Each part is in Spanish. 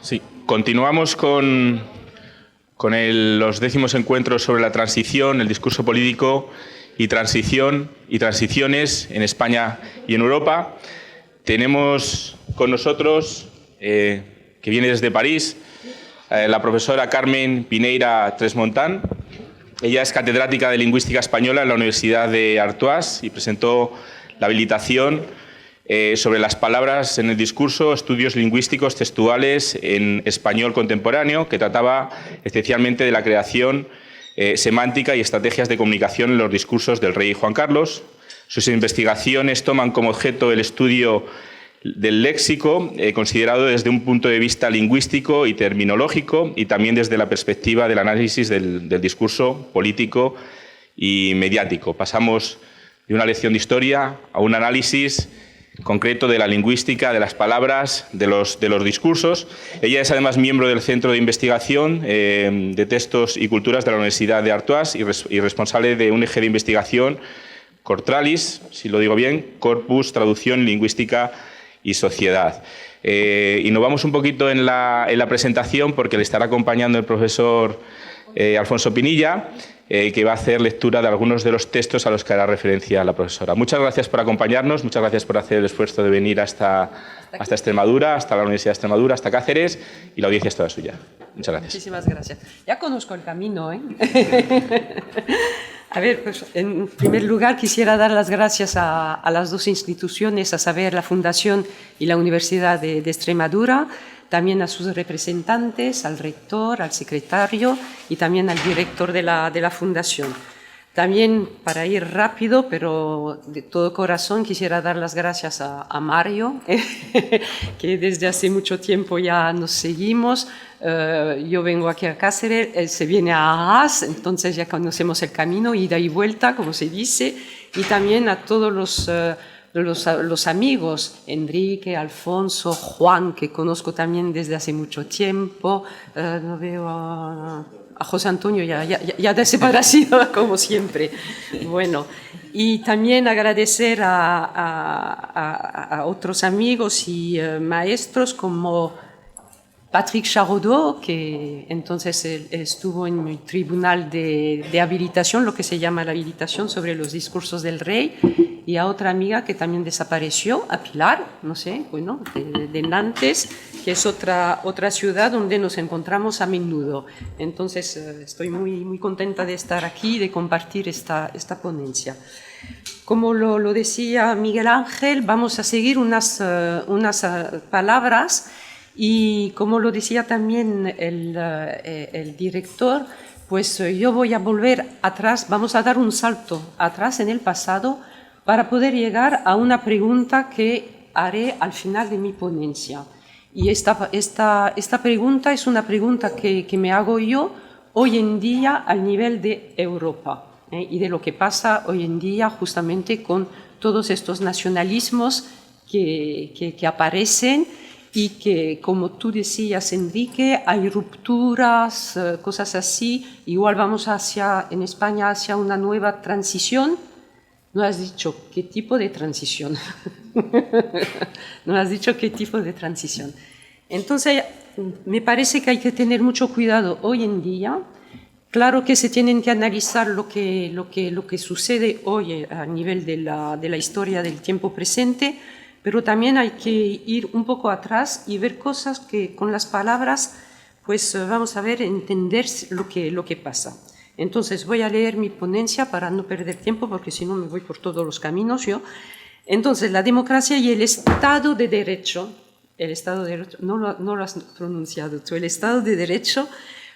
Sí, continuamos con los 10º encuentros sobre la transición, el discurso político y transición y transiciones en España y en Europa. Tenemos con nosotros, que viene desde París, la profesora Carmen Pineira Tresmontán. Ella es catedrática de Lingüística Española en la Universidad de Artois y presentó la habilitación sobre las palabras en el discurso, estudios lingüísticos textuales en español contemporáneo, que trataba especialmente de la creación semántica y estrategias de comunicación en los discursos del rey Juan Carlos. Sus investigaciones toman como objeto el estudio del léxico, considerado desde un punto de vista lingüístico y terminológico, y también desde la perspectiva del análisis del discurso político y mediático. Pasamos de una lección de historia a un análisis concreto de la lingüística, de las palabras, de los discursos. Ella es además miembro del Centro de Investigación de Textos y Culturas de la Universidad de Artois y responsable de un eje de investigación, Cortralis, si lo digo bien, Corpus, Traducción, Lingüística y Sociedad. Y nos vamos un poquito en la presentación porque le estará acompañando el profesor Alfonso Pinilla, que va a hacer lectura de algunos de los textos a los que hará referencia la profesora. Muchas gracias por acompañarnos, muchas gracias por hacer el esfuerzo de venir hasta Extremadura, hasta la Universidad de Extremadura, hasta Cáceres, y la audiencia es toda suya. Muchas gracias. Muchísimas gracias. Ya conozco el camino, ¿eh? A ver, pues en primer lugar quisiera dar las gracias a las dos instituciones, a saber, la Fundación y la Universidad de Extremadura, también a sus representantes, al rector, al secretario y también al director de la Fundación. También, para ir rápido, pero de todo corazón, quisiera dar las gracias a Mario, que desde hace mucho tiempo ya nos seguimos. Yo vengo aquí a Cáceres, él se viene a Arras, entonces ya conocemos el camino, ida y vuelta, como se dice, y también a todos los amigos, Enrique, Alfonso, Juan, que conozco también desde hace mucho tiempo, no veo a José Antonio ya desaparecido, como siempre. Bueno, y también agradecer a otros amigos y maestros como Patrick Charodot, que entonces estuvo en mi tribunal de habilitación, lo que se llama la habilitación sobre los discursos del rey, y a otra amiga que también desapareció, a Pilar, no sé, bueno, de Nantes, que es otra ciudad donde nos encontramos a menudo. Entonces estoy muy contenta de estar aquí y de compartir esta ponencia. Como lo decía Miguel Ángel, vamos a seguir unas palabras. Y como lo decía también el director, pues yo voy a volver atrás, vamos a dar un salto atrás en el pasado para poder llegar a una pregunta que haré al final de mi ponencia. Y esta pregunta es una pregunta que me hago yo hoy en día al nivel de Europa, y de lo que pasa hoy en día justamente con todos estos nacionalismos que aparecen, y que, como tú decías, Enrique, hay rupturas, cosas así. Igual vamos en España hacia una nueva transición. No has dicho qué tipo de transición. No has dicho qué tipo de transición. Entonces, me parece que hay que tener mucho cuidado hoy en día. Claro que se tienen que analizar lo que sucede hoy a nivel de la historia del tiempo presente, pero también hay que ir un poco atrás y ver cosas que con las palabras, pues vamos a ver, entender lo que pasa. Entonces voy a leer mi ponencia para no perder tiempo, porque si no me voy por todos los caminos yo. Entonces, la democracia y el Estado de Derecho, no lo has pronunciado tú, el Estado de Derecho,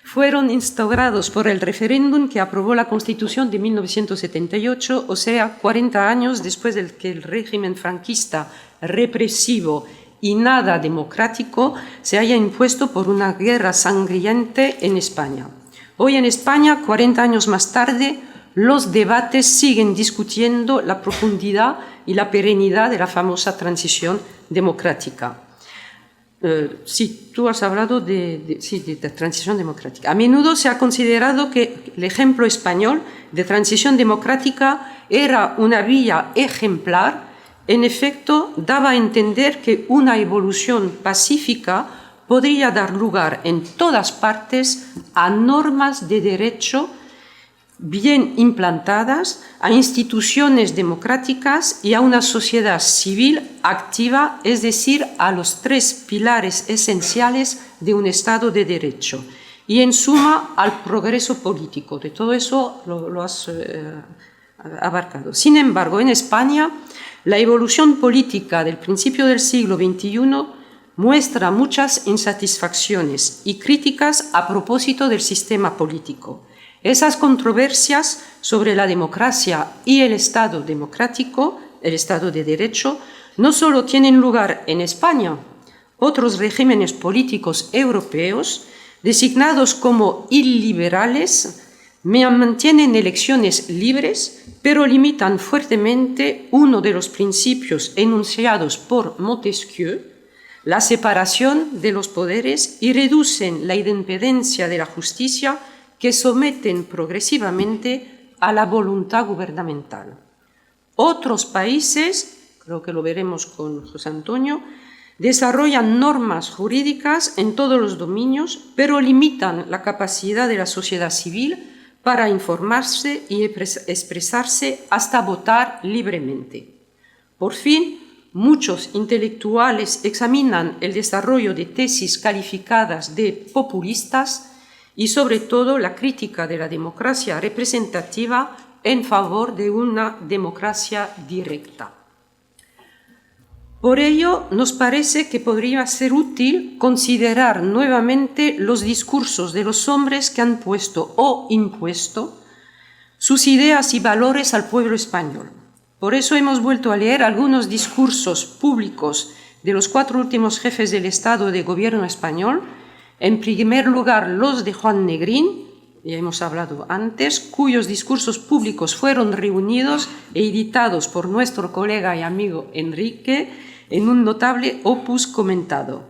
fueron instaurados por el referéndum que aprobó la Constitución de 1978, o sea, 40 años después de que el régimen franquista represivo y nada democrático se haya impuesto por una guerra sangrienta en España. Hoy en España, 40 años más tarde, los debates siguen discutiendo la profundidad y la perenidad de la famosa transición democrática. Sí, tú has hablado de transición democrática. A menudo se ha considerado que el ejemplo español de transición democrática era una vía ejemplar. En efecto, daba a entender que una evolución pacífica podría dar lugar en todas partes a normas de derecho bien implantadas, a instituciones democráticas y a una sociedad civil activa, es decir, a los tres pilares esenciales de un Estado de Derecho. Y en suma, al progreso político. De todo eso lo has abarcado. Sin embargo, en España, la evolución política del principio del siglo XXI muestra muchas insatisfacciones y críticas a propósito del sistema político. Esas controversias sobre la democracia y el Estado democrático, el Estado de Derecho, no solo tienen lugar en España. Otros regímenes políticos europeos, designados como iliberales, mantienen elecciones libres, pero limitan fuertemente uno de los principios enunciados por Montesquieu, la separación de los poderes, y reducen la independencia de la justicia, que someten progresivamente a la voluntad gubernamental. Otros países, creo que lo veremos con José Antonio, desarrollan normas jurídicas en todos los dominios, pero limitan la capacidad de la sociedad civil para informarse y expresarse hasta votar libremente. Por fin, muchos intelectuales examinan el desarrollo de tesis calificadas de populistas y sobre todo la crítica de la democracia representativa en favor de una democracia directa. Por ello, nos parece que podría ser útil considerar nuevamente los discursos de los hombres que han puesto o impuesto sus ideas y valores al pueblo español. Por eso hemos vuelto a leer algunos discursos públicos de los 4 últimos jefes del Estado de Gobierno español. En primer lugar, los de Juan Negrín, ya hemos hablado antes, cuyos discursos públicos fueron reunidos e editados por nuestro colega y amigo Enrique en un notable opus comentado.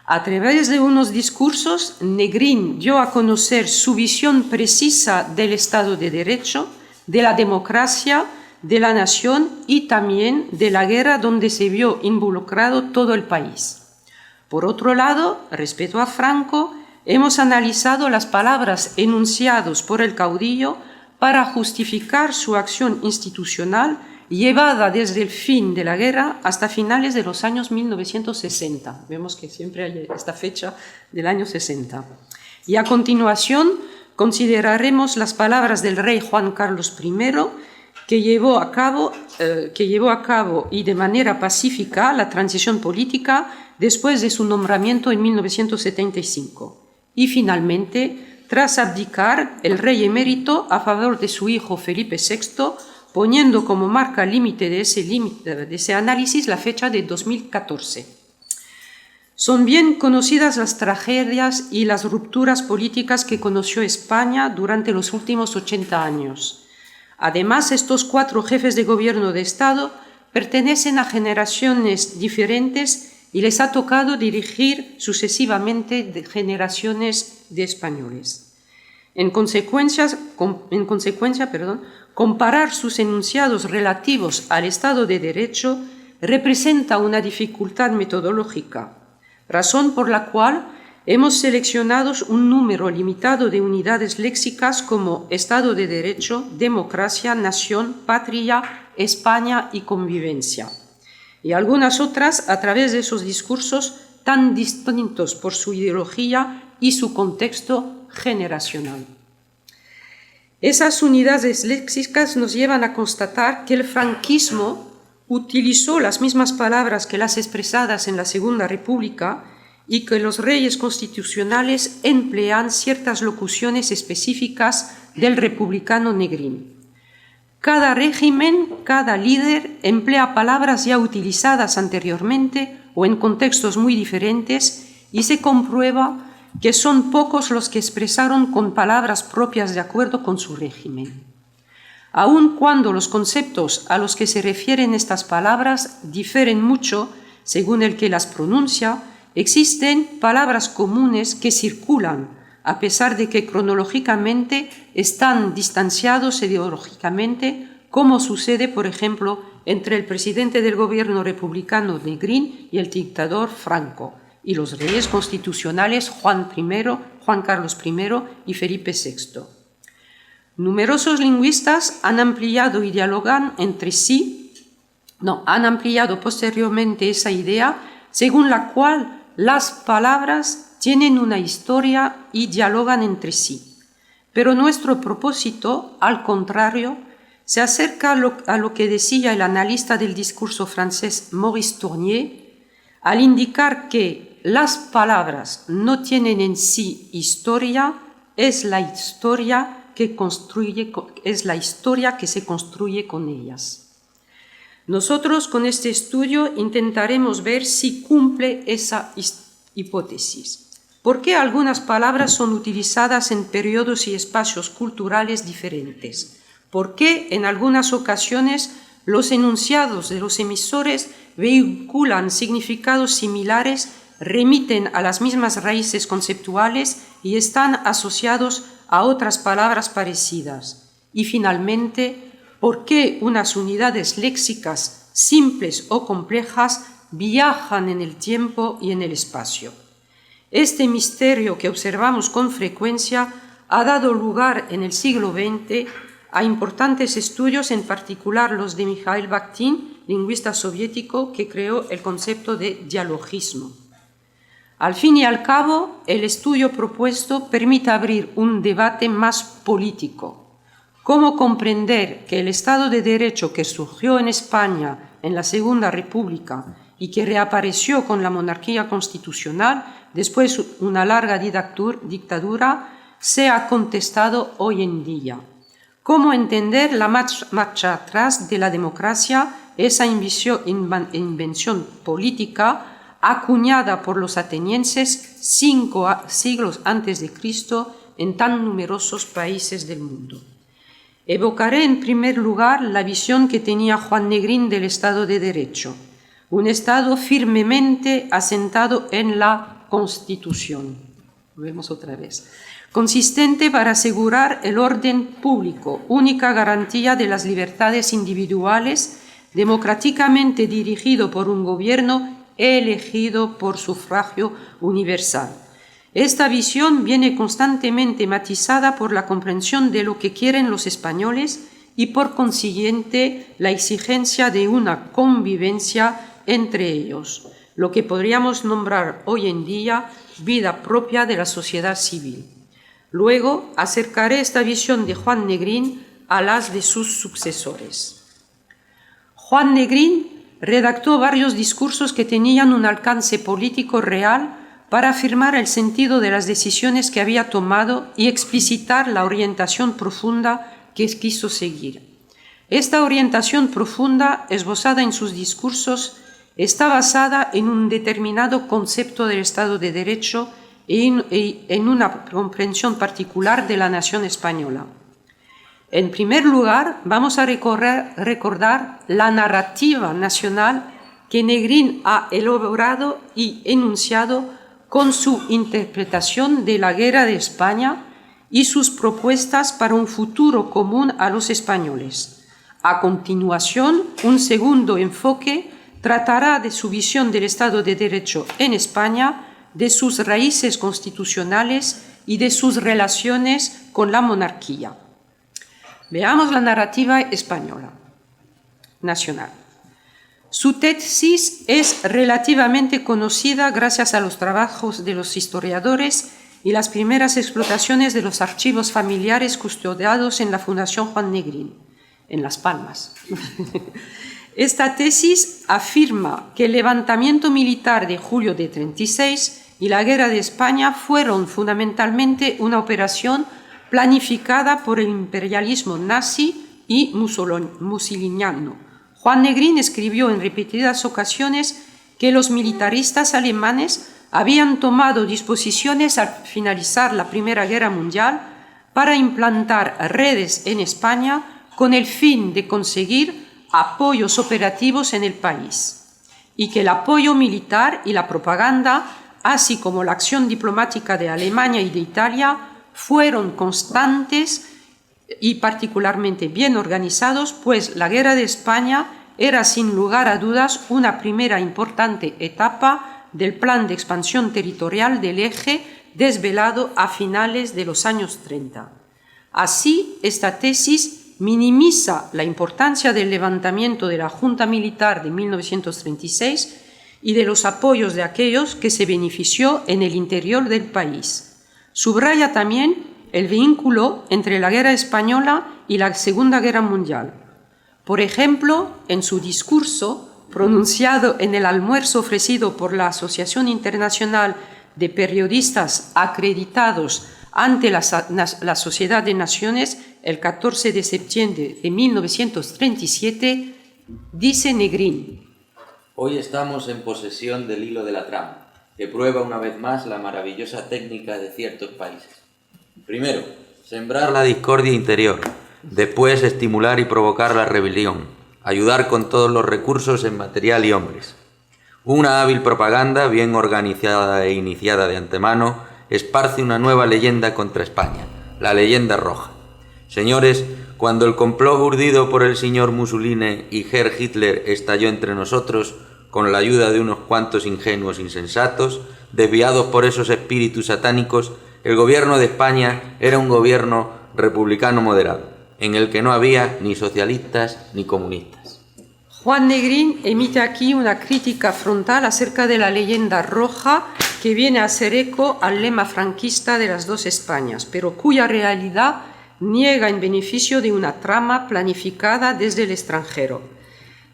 A través de unos discursos, Negrín dio a conocer su visión precisa del Estado de Derecho, de la democracia, de la nación y también de la guerra donde se vio involucrado todo el país. Por otro lado, respecto a Franco, hemos analizado las palabras enunciadas por el caudillo para justificar su acción institucional llevada desde el fin de la guerra hasta finales de los años 1960. Vemos que siempre hay esta fecha del año 60. Y a continuación consideraremos las palabras del rey Juan Carlos I, que llevó a cabo y de manera pacífica la transición política después de su nombramiento en 1975. Y finalmente, tras abdicar, el rey emérito a favor de su hijo Felipe VI, poniendo como marca límite de ese análisis la fecha de 2014. Son bien conocidas las tragedias y las rupturas políticas que conoció España durante los últimos 80 años. Además, estos 4 jefes de gobierno de Estado pertenecen a generaciones diferentes y les ha tocado dirigir sucesivamente generaciones de españoles. En consecuencia, comparar sus enunciados relativos al Estado de Derecho representa una dificultad metodológica, razón por la cual hemos seleccionado un número limitado de unidades léxicas como Estado de Derecho, democracia, nación, patria, España y convivencia, y algunas otras a través de esos discursos tan distintos por su ideología y su contexto generacional. Esas unidades léxicas nos llevan a constatar que el franquismo utilizó las mismas palabras que las expresadas en la Segunda República y que los reyes constitucionales emplean ciertas locuciones específicas del republicano Negrín. Cada régimen, cada líder emplea palabras ya utilizadas anteriormente o en contextos muy diferentes y se comprueba que son pocos los que expresaron con palabras propias de acuerdo con su régimen. Aun cuando los conceptos a los que se refieren estas palabras difieren mucho según el que las pronuncia, existen palabras comunes que circulan, a pesar de que cronológicamente están distanciados ideológicamente, como sucede, por ejemplo, entre el presidente del gobierno republicano Negrín y el dictador Franco, y los reyes constitucionales Juan Carlos I y Felipe VI. Numerosos lingüistas han ampliado y dialogan entre sí, han ampliado posteriormente esa idea según la cual las palabras tienen una historia y dialogan entre sí. Pero nuestro propósito, al contrario, se acerca a lo que decía el analista del discurso francés Maurice Tournier, al indicar que las palabras no tienen en sí historia, es la historia que se construye con ellas. Nosotros con este estudio intentaremos ver si cumple esa hipótesis. ¿Por qué algunas palabras son utilizadas en periodos y espacios culturales diferentes? ¿Por qué en algunas ocasiones los enunciados de los emisores vehiculan significados similares, remiten a las mismas raíces conceptuales y están asociados a otras palabras parecidas? Y finalmente, ¿por qué unas unidades léxicas simples o complejas viajan en el tiempo y en el espacio? Este misterio que observamos con frecuencia ha dado lugar en el siglo XX a importantes estudios, en particular los de Mikhail Bakhtin, lingüista soviético que creó el concepto de dialogismo. Al fin y al cabo, el estudio propuesto permite abrir un debate más político. ¿Cómo comprender que el Estado de Derecho que surgió en España en la Segunda República y que reapareció con la monarquía constitucional después de una larga dictadura sea contestado hoy en día? ¿Cómo entender la marcha atrás de la democracia, esa invención política acuñada por los atenienses 5 siglos antes de Cristo en tan numerosos países del mundo? Evocaré en primer lugar la visión que tenía Juan Negrín del Estado de Derecho, un Estado firmemente asentado en la Constitución. Lo vemos otra vez. Consistente para asegurar el orden público, única garantía de las libertades individuales, democráticamente dirigido por un gobierno elegido por sufragio universal. Esta visión viene constantemente matizada por la comprensión de lo que quieren los españoles y por consiguiente la exigencia de una convivencia entre ellos, lo que podríamos nombrar hoy en día vida propia de la sociedad civil. Luego acercaré esta visión de Juan Negrín a las de sus sucesores. Juan Negrín redactó varios discursos que tenían un alcance político real para afirmar el sentido de las decisiones que había tomado y explicitar la orientación profunda que quiso seguir. Esta orientación profunda, esbozada en sus discursos, está basada en un determinado concepto del Estado de Derecho y en una comprensión particular de la nación española. En primer lugar, vamos a recordar la narrativa nacional que Negrín ha elaborado y enunciado con su interpretación de la Guerra de España y sus propuestas para un futuro común a los españoles. A continuación, un segundo enfoque tratará de su visión del Estado de Derecho en España, de sus raíces constitucionales y de sus relaciones con la monarquía. Veamos la narrativa española, nacional. Su tesis es relativamente conocida gracias a los trabajos de los historiadores y las primeras explotaciones de los archivos familiares custodiados en la Fundación Juan Negrín, en Las Palmas. Esta tesis afirma que el levantamiento militar de julio de 1936 y la Guerra de España fueron fundamentalmente una operación planificada por el imperialismo nazi y musoliniano. Juan Negrín escribió en repetidas ocasiones que los militaristas alemanes habían tomado disposiciones al finalizar la Primera Guerra Mundial para implantar redes en España con el fin de conseguir apoyos operativos en el país, y que el apoyo militar y la propaganda, así como la acción diplomática de Alemania y de Italia, fueron constantes y particularmente bien organizados, pues la Guerra de España era sin lugar a dudas una primera importante etapa del plan de expansión territorial del Eje desvelado a finales de los años 30. Así, esta tesis minimiza la importancia del levantamiento de la Junta Militar de 1936 y de los apoyos de aquellos que se benefició en el interior del país. Subraya también el vínculo entre la Guerra Española y la Segunda Guerra Mundial. Por ejemplo, en su discurso, pronunciado en el almuerzo ofrecido por la Asociación Internacional de Periodistas Acreditados ante la Sociedad de Naciones el 14 de septiembre de 1937, dice Negrín: Hoy estamos en posesión del hilo de la trama, que prueba una vez más la maravillosa técnica de ciertos países. Primero, sembrar la discordia interior. Después, estimular y provocar la rebelión. Ayudar con todos los recursos en material y hombres. Una hábil propaganda, bien organizada e iniciada de antemano, esparce una nueva leyenda contra España, la leyenda roja. Señores, cuando el complot urdido por el señor Mussolini y Herr Hitler estalló entre nosotros, con la ayuda de unos cuantos ingenuos insensatos, desviados por esos espíritus satánicos, el gobierno de España era un gobierno republicano moderado, en el que no había ni socialistas ni comunistas. Juan Negrín emite aquí una crítica frontal acerca de la leyenda roja que viene a hacer eco al lema franquista de las dos Españas, pero cuya realidad niega en beneficio de una trama planificada desde el extranjero.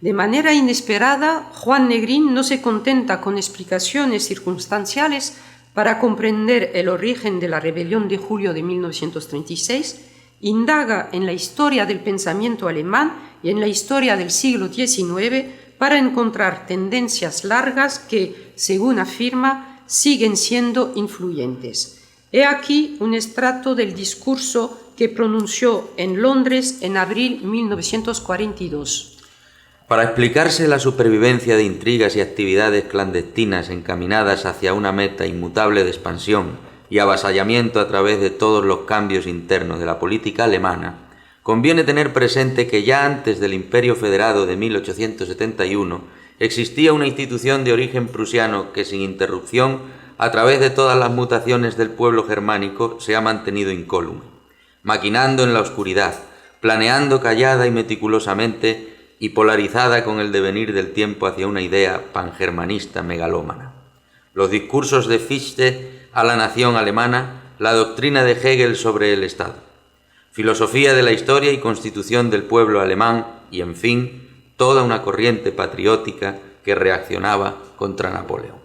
De manera inesperada, Juan Negrín no se contenta con explicaciones circunstanciales para comprender el origen de la rebelión de julio de 1936, indaga en la historia del pensamiento alemán y en la historia del siglo XIX para encontrar tendencias largas que, según afirma, siguen siendo influyentes. He aquí un extracto del discurso que pronunció en Londres en abril de 1942. Para explicarse la supervivencia de intrigas y actividades clandestinas encaminadas hacia una meta inmutable de expansión y avasallamiento a través de todos los cambios internos de la política alemana, conviene tener presente que ya antes del Imperio Federado de 1871 existía una institución de origen prusiano que sin interrupción, a través de todas las mutaciones del pueblo germánico, se ha mantenido incólume, maquinando en la oscuridad, planeando callada y meticulosamente y polarizada con el devenir del tiempo hacia una idea pangermanista megalómana. Los discursos de Fichte a la nación alemana, la doctrina de Hegel sobre el Estado, filosofía de la historia y constitución del pueblo alemán y, en fin, toda una corriente patriótica que reaccionaba contra Napoleón.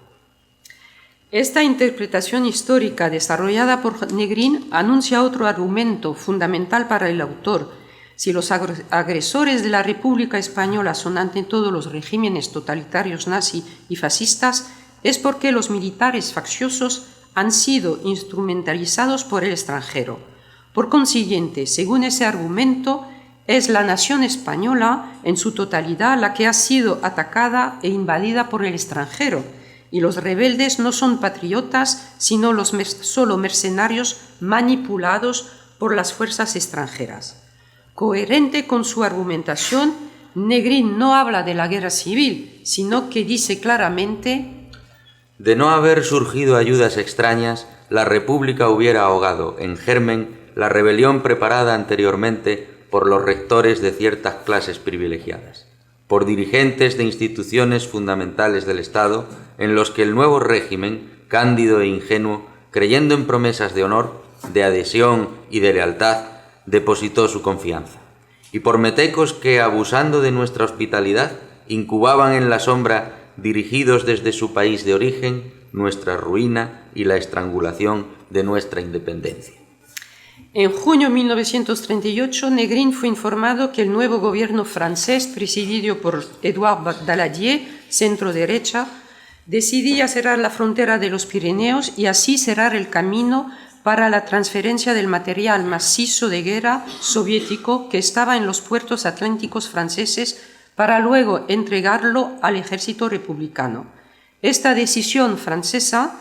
Esta interpretación histórica desarrollada por Negrín anuncia otro argumento fundamental para el autor. Si los agresores de la República Española son ante todo los regímenes totalitarios nazi y fascistas, es porque los militares facciosos han sido instrumentalizados por el extranjero. Por consiguiente, según ese argumento, es la nación española en su totalidad la que ha sido atacada e invadida por el extranjero, y los rebeldes no son patriotas, sino solo mercenarios manipulados por las fuerzas extranjeras. Coherente con su argumentación, Negrín no habla de la guerra civil, sino que dice claramente: de no haber surgido ayudas extrañas, la República hubiera ahogado en germen la rebelión preparada anteriormente por los rectores de ciertas clases privilegiadas, por dirigentes de instituciones fundamentales del Estado, en los que el nuevo régimen, cándido e ingenuo, creyendo en promesas de honor, de adhesión y de lealtad, depositó su confianza, y por metecos que, abusando de nuestra hospitalidad, incubaban en la sombra, dirigidos desde su país de origen, nuestra ruina y la estrangulación de nuestra independencia. En junio de 1938, Negrín fue informado que el nuevo gobierno francés, presidido por Édouard Daladier, centro-derecha, decidía cerrar la frontera de los Pirineos y así cerrar el camino para la transferencia del material macizo de guerra soviético que estaba en los puertos atlánticos franceses para luego entregarlo al ejército republicano. Esta decisión francesa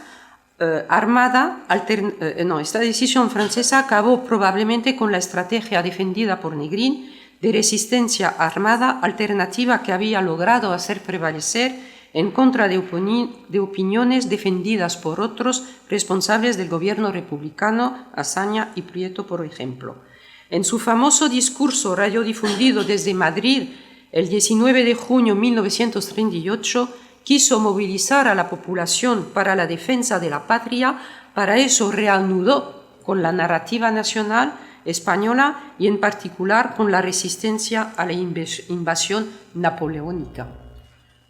acabó probablemente con la estrategia defendida por Negrín de resistencia armada alternativa que había logrado hacer prevalecer en contra de opiniones defendidas por otros responsables del gobierno republicano, Azaña y Prieto, por ejemplo. En su famoso discurso radiodifundido desde Madrid el 19 de junio de 1938, quiso movilizar a la población para la defensa de la patria. Para eso reanudó con la narrativa nacional española y en particular con la resistencia a la invasión napoleónica.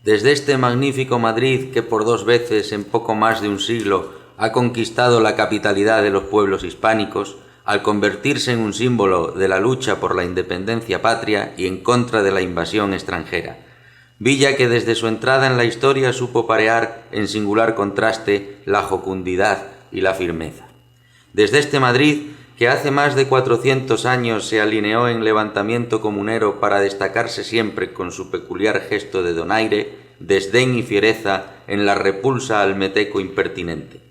Desde este magnífico Madrid que por 2 veces en poco más de un siglo ha conquistado la capitalidad de los pueblos hispánicos, al convertirse en un símbolo de la lucha por la independencia patria y en contra de la invasión extranjera. Villa que desde su entrada en la historia supo parear en singular contraste la jocundidad y la firmeza. Desde este Madrid, que hace más de 400 años se alineó en levantamiento comunero para destacarse siempre con su peculiar gesto de donaire, desdén y fiereza en la repulsa al meteco impertinente.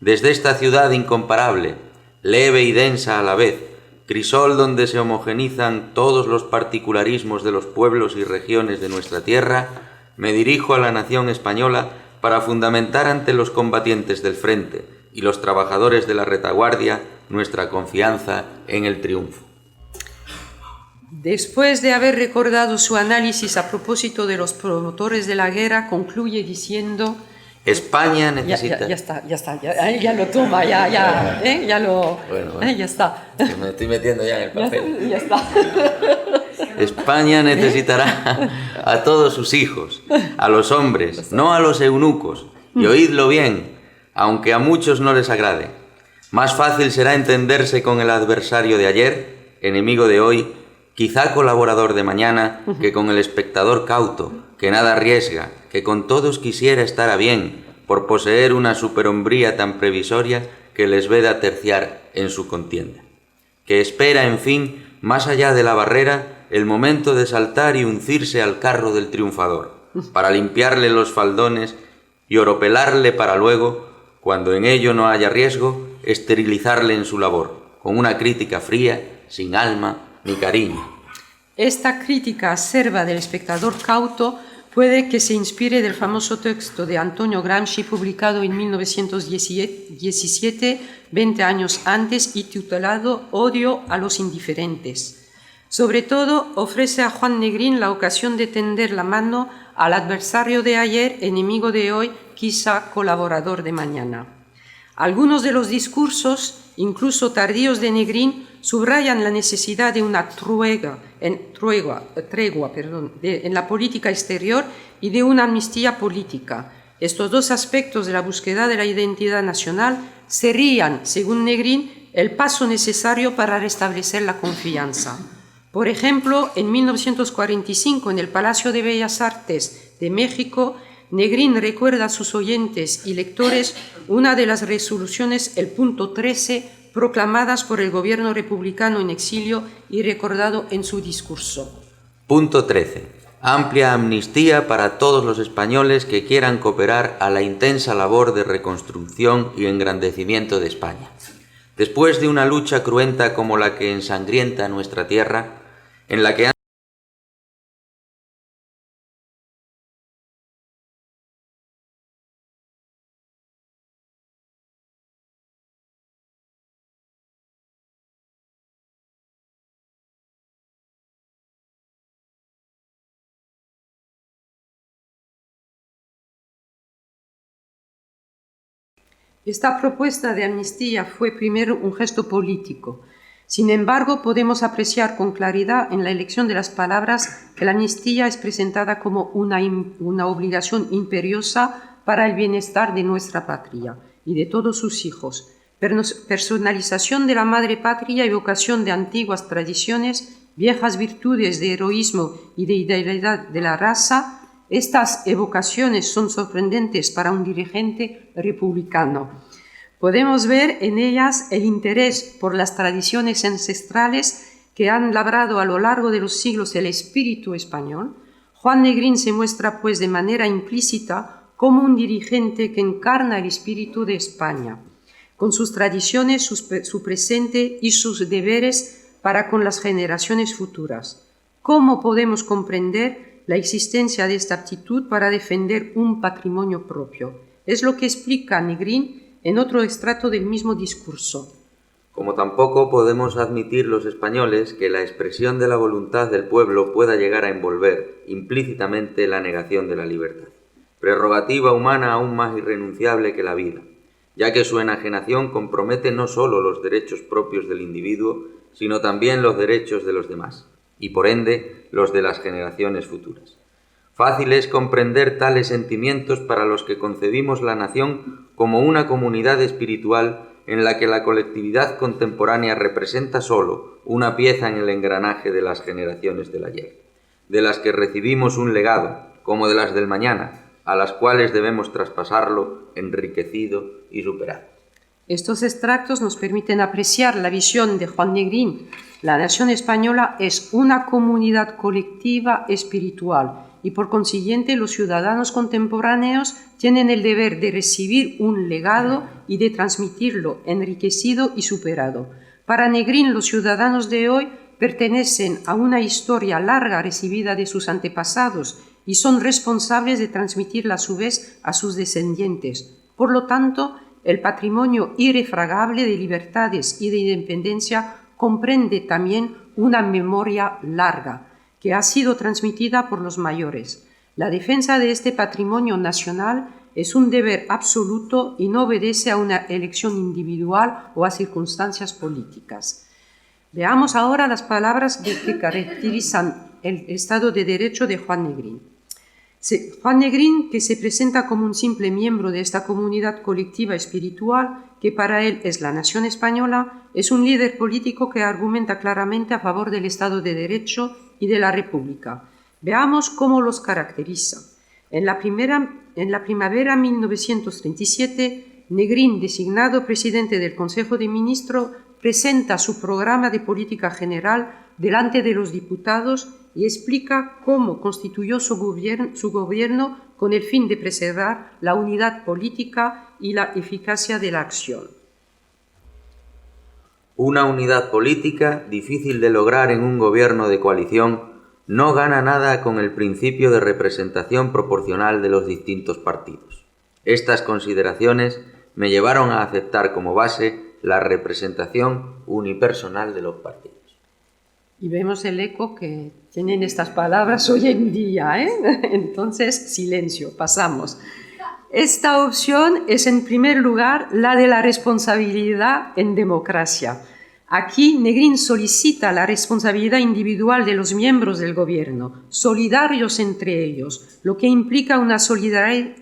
Desde esta ciudad incomparable, leve y densa a la vez, crisol donde se homogenizan todos los particularismos de los pueblos y regiones de nuestra tierra, me dirijo a la nación española para fundamentar ante los combatientes del frente y los trabajadores de la retaguardia nuestra confianza en el triunfo. Después de haber recordado su análisis a propósito de los promotores de la guerra, concluye diciendo: España necesita... Ya lo toma, ya lo... Bueno. Ya está. Me estoy metiendo ya en el papel. Ya está. España necesitará a todos sus hijos, a los hombres, no a los eunucos, y oídlo bien, aunque a muchos no les agrade. Más fácil será entenderse con el adversario de ayer, enemigo de hoy, quizá colaborador de mañana, que con el espectador cauto, que nada arriesga, que con todos quisiera estar a bien, por poseer una superhombría tan previsoria que les veda terciar en su contienda. Que espera, en fin, más allá de la barrera, el momento de saltar y uncirse al carro del triunfador, para limpiarle los faldones y oropelarle para luego, cuando en ello no haya riesgo, esterilizarle en su labor, con una crítica fría, sin alma ni cariño. Esta crítica acerba del espectador cauto puede que se inspire del famoso texto de Antonio Gramsci publicado en 1917, 20 años antes, y titulado Odio a los indiferentes. Sobre todo, ofrece a Juan Negrín la ocasión de tender la mano al adversario de ayer, enemigo de hoy, quizá colaborador de mañana. Algunos de los discursos, incluso tardíos, de Negrín subrayan la necesidad de una tregua en la política exterior y de una amnistía política. Estos dos aspectos de la búsqueda de la identidad nacional serían, según Negrín, el paso necesario para restablecer la confianza. Por ejemplo, en 1945, en el Palacio de Bellas Artes de México, Negrín recuerda a sus oyentes y lectores una de las resoluciones, el punto 13, proclamadas por el gobierno republicano en exilio y recordado en su discurso. Punto 13. Amplia amnistía para todos los españoles que quieran cooperar a la intensa labor de reconstrucción y engrandecimiento de España. Después de una lucha cruenta como la que ensangrienta nuestra tierra, en la que Esta propuesta de amnistía fue primero un gesto político. Sin embargo, podemos apreciar con claridad en la elección de las palabras que la amnistía es presentada como una obligación imperiosa para el bienestar de nuestra patria y de todos sus hijos. Personalización de la madre patria, evocación de antiguas tradiciones, viejas virtudes de heroísmo y de idealidad de la raza. Estas evocaciones son sorprendentes para un dirigente republicano. Podemos ver en ellas el interés por las tradiciones ancestrales que han labrado a lo largo de los siglos el espíritu español. Juan Negrín se muestra, pues, de manera implícita como un dirigente que encarna el espíritu de España, con sus tradiciones, su presente y sus deberes para con las generaciones futuras. ¿Cómo podemos comprender la existencia de esta aptitud para defender un patrimonio propio. Es lo que explica Negrín en otro extracto del mismo discurso. Como tampoco podemos admitir los españoles que la expresión de la voluntad del pueblo pueda llegar a envolver implícitamente la negación de la libertad, prerrogativa humana aún más irrenunciable que la vida, ya que su enajenación compromete no solo los derechos propios del individuo, sino también los derechos de los demás, y por ende los de las generaciones futuras. Fácil es comprender tales sentimientos para los que concebimos la nación como una comunidad espiritual en la que la colectividad contemporánea representa solo una pieza en el engranaje de las generaciones del ayer, de las que recibimos un legado, como de las del mañana, a las cuales debemos traspasarlo enriquecido y superado. Estos extractos nos permiten apreciar la visión de Juan Negrín. La nación española es una comunidad colectiva espiritual y por consiguiente los ciudadanos contemporáneos tienen el deber de recibir un legado y de transmitirlo enriquecido y superado. Para Negrín, los ciudadanos de hoy pertenecen a una historia larga recibida de sus antepasados y son responsables de transmitirla a su vez a sus descendientes. Por lo tanto, el patrimonio irrefragable de libertades y de independencia comprende también una memoria larga que ha sido transmitida por los mayores. La defensa de este patrimonio nacional es un deber absoluto y no obedece a una elección individual o a circunstancias políticas. Veamos ahora las palabras que caracterizan el Estado de Derecho de Juan Negrín. Juan Negrín, que se presenta como un simple miembro de esta comunidad colectiva espiritual, que para él es la nación española, es un líder político que argumenta claramente a favor del Estado de Derecho y de la República. Veamos cómo los caracteriza. En la primavera 1937, Negrín, designado presidente del Consejo de Ministros, presenta su programa de política general delante de los diputados y explica cómo constituyó su gobierno con el fin de preservar la unidad política y la eficacia de la acción. Una unidad política, difícil de lograr en un gobierno de coalición, no gana nada con el principio de representación proporcional de los distintos partidos. Estas consideraciones me llevaron a aceptar como base la representación unipersonal de los partidos. Y vemos el eco que tienen estas palabras hoy en día, ¿eh? Entonces, silencio, pasamos. Esta opción es, en primer lugar, la de la responsabilidad en democracia. Aquí, Negrín solicita la responsabilidad individual de los miembros del gobierno, solidarios entre ellos, lo que implica una solidaridad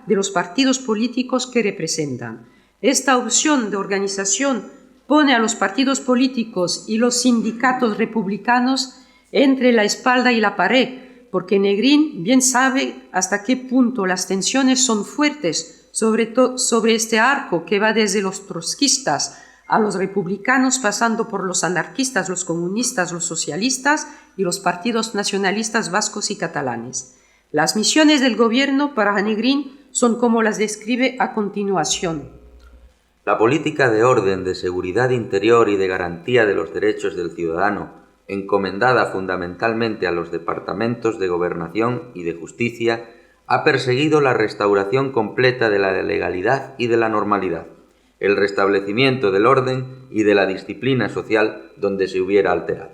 de los partidos políticos que representan. Esta opción de organización pone a los partidos políticos y los sindicatos republicanos entre la espalda y la pared, porque Negrín bien sabe hasta qué punto las tensiones son fuertes sobre este arco que va desde los trotskistas a los republicanos, pasando por los anarquistas, los comunistas, los socialistas y los partidos nacionalistas vascos y catalanes. Las misiones del gobierno para Negrín son como las describe a continuación. La política de orden, de seguridad interior y de garantía de los derechos del ciudadano, encomendada fundamentalmente a los departamentos de gobernación y de justicia, ha perseguido la restauración completa de la legalidad y de la normalidad, el restablecimiento del orden y de la disciplina social donde se hubiera alterado.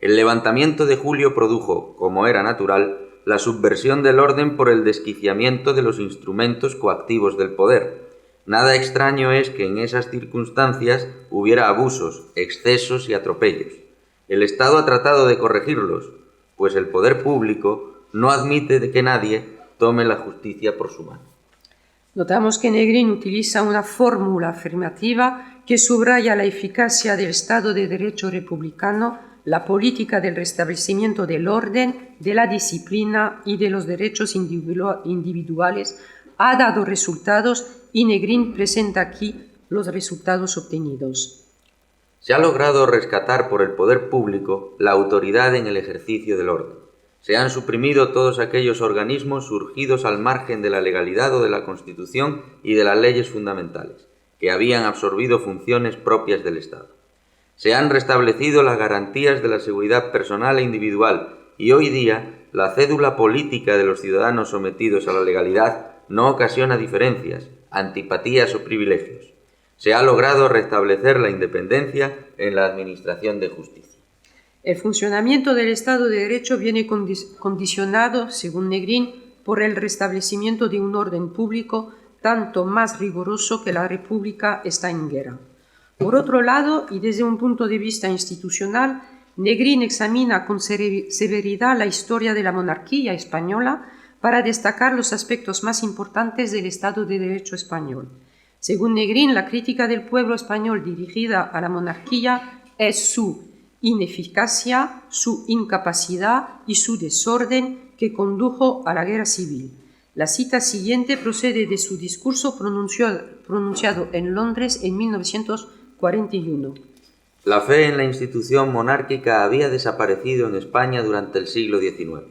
El levantamiento de julio produjo, como era natural, la subversión del orden por el desquiciamiento de los instrumentos coactivos del poder. Nada extraño es que en esas circunstancias hubiera abusos, excesos y atropellos. El Estado ha tratado de corregirlos, pues el poder público no admite de que nadie tome la justicia por su mano. Notamos que Negrín utiliza una fórmula afirmativa que subraya la eficacia del Estado de Derecho republicano, la política del restablecimiento del orden, de la disciplina y de los derechos individuales ha dado resultados y Negrín presenta aquí los resultados obtenidos. Se ha logrado rescatar por el poder público la autoridad en el ejercicio del orden. Se han suprimido todos aquellos organismos surgidos al margen de la legalidad o de la Constitución y de las leyes fundamentales, que habían absorbido funciones propias del Estado. Se han restablecido las garantías de la seguridad personal e individual y hoy día la cédula política de los ciudadanos sometidos a la legalidad no ocasiona diferencias, antipatías o privilegios. Se ha logrado restablecer la independencia en la administración de justicia. El funcionamiento del Estado de Derecho viene condicionado, según Negrín, por el restablecimiento de un orden público tanto más riguroso que la República está en guerra. Por otro lado, y desde un punto de vista institucional, Negrín examina con severidad la historia de la monarquía española para destacar los aspectos más importantes del Estado de Derecho español. Según Negrín, la crítica del pueblo español dirigida a la monarquía es su ineficacia, su incapacidad y su desorden que condujo a la guerra civil. La cita siguiente procede de su discurso pronunciado en Londres en 1941. La fe en la institución monárquica había desaparecido en España durante el siglo XIX.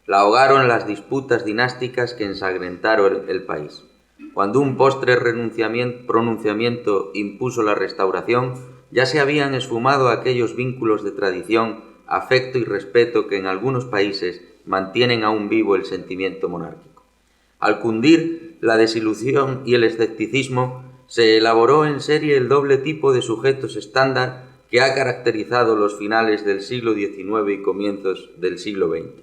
La ahogaron las disputas dinásticas que ensangrentaron el país. Cuando un postre pronunciamiento impuso la restauración, ya se habían esfumado aquellos vínculos de tradición, afecto y respeto que en algunos países mantienen aún vivo el sentimiento monárquico. Al cundir la desilusión y el escepticismo, se elaboró en serie el doble tipo de sujetos estándar que ha caracterizado los finales del siglo XIX y comienzos del siglo XX.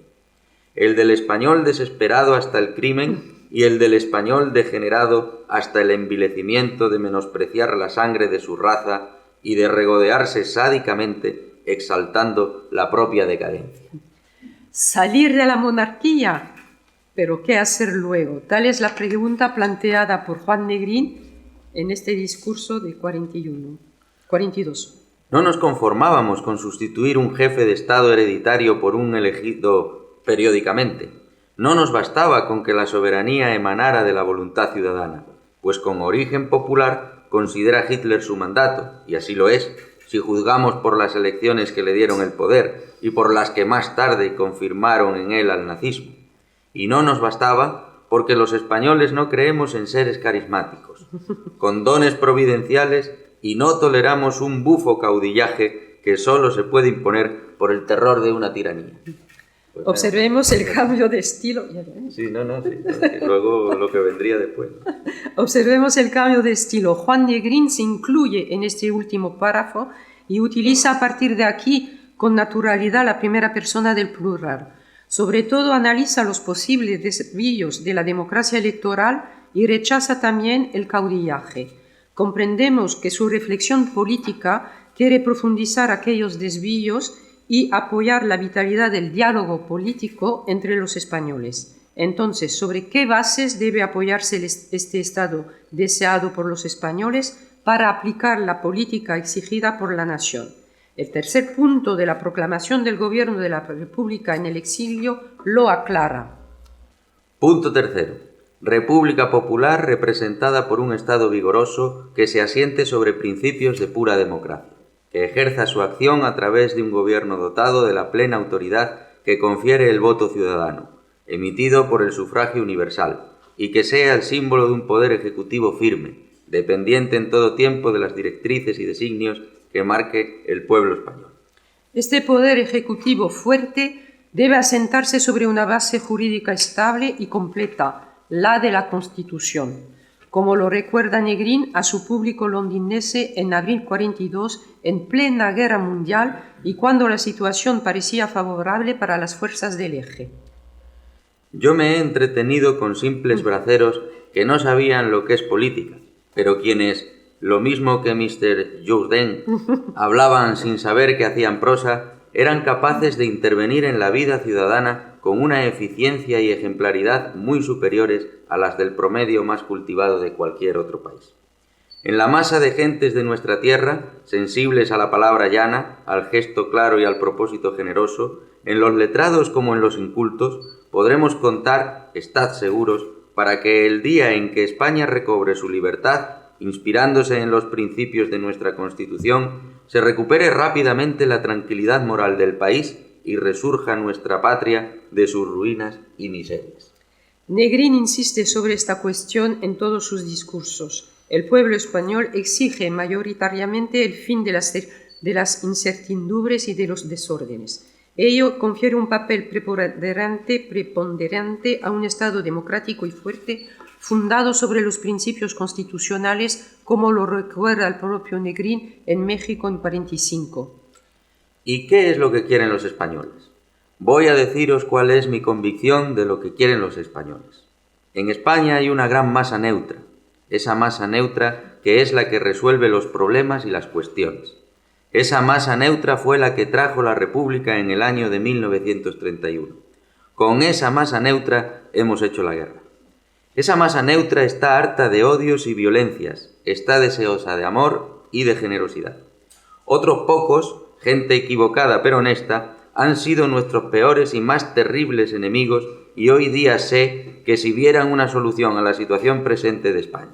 El del español desesperado hasta el crimen y el del español degenerado hasta el envilecimiento de menospreciar la sangre de su raza y de regodearse sádicamente exaltando la propia decadencia. Salir de la monarquía, pero ¿qué hacer luego? Tal es la pregunta planteada por Juan Negrín en este discurso de 42. No nos conformábamos con sustituir un jefe de Estado hereditario por un elegido periódicamente. No nos bastaba con que la soberanía emanara de la voluntad ciudadana, pues con origen popular considera Hitler su mandato, y así lo es, si juzgamos por las elecciones que le dieron el poder y por las que más tarde confirmaron en él al nazismo. Y no nos bastaba porque los españoles no creemos en seres carismáticos, con dones providenciales, y no toleramos un bufo caudillaje que solo se puede imponer por el terror de una tiranía. Pues observemos el cambio de estilo. Sí, luego lo que vendría después. Observemos el cambio de estilo. Juan Negrín se incluye en este último párrafo y utiliza a partir de aquí con naturalidad la primera persona del plural. Sobre todo analiza los posibles desvíos de la democracia electoral y rechaza también el caudillaje. Comprendemos que su reflexión política quiere profundizar aquellos desvíos y apoyar la vitalidad del diálogo político entre los españoles. Entonces, ¿sobre qué bases debe apoyarse este Estado deseado por los españoles para aplicar la política exigida por la nación? El tercer punto de la proclamación del gobierno de la República en el exilio lo aclara. Punto tercero. República popular representada por un Estado vigoroso que se asiente sobre principios de pura democracia, que ejerza su acción a través de un gobierno dotado de la plena autoridad que confiere el voto ciudadano, emitido por el sufragio universal, y que sea el símbolo de un poder ejecutivo firme, dependiente en todo tiempo de las directrices y designios que marque el pueblo español. Este poder ejecutivo fuerte debe asentarse sobre una base jurídica estable y completa, la de la Constitución, como lo recuerda Negrín a su público londinense en abril 42, en plena guerra mundial y cuando la situación parecía favorable para las fuerzas del eje. Yo me he entretenido con simples braceros que no sabían lo que es política, pero quienes, lo mismo que Mr. Jourdain, hablaban sin saber que hacían prosa, eran capaces de intervenir en la vida ciudadana con una eficiencia y ejemplaridad muy superiores a las del promedio más cultivado de cualquier otro país. En la masa de gentes de nuestra tierra, sensibles a la palabra llana, al gesto claro y al propósito generoso, en los letrados como en los incultos, podremos contar, estad seguros, para que el día en que España recobre su libertad, inspirándose en los principios de nuestra Constitución, se recupere rápidamente la tranquilidad moral del país y resurja nuestra patria de sus ruinas y miserias. Negrín insiste sobre esta cuestión en todos sus discursos. El pueblo español exige mayoritariamente el fin de las incertidumbres y de los desórdenes. Ello confiere un papel preponderante a un Estado democrático y fuerte, fundado sobre los principios constitucionales, como lo recuerda el propio Negrín en México en 1945. ¿Y qué es lo que quieren los españoles? Voy a deciros cuál es mi convicción de lo que quieren los españoles. En España hay una gran masa neutra, esa masa neutra que es la que resuelve los problemas y las cuestiones. Esa masa neutra fue la que trajo la República en el año de 1931. Con esa masa neutra hemos hecho la guerra. Esa masa neutra está harta de odios y violencias, está deseosa de amor y de generosidad. Otros pocos, gente equivocada pero honesta, han sido nuestros peores y más terribles enemigos y hoy día sé que si vieran una solución a la situación presente de España,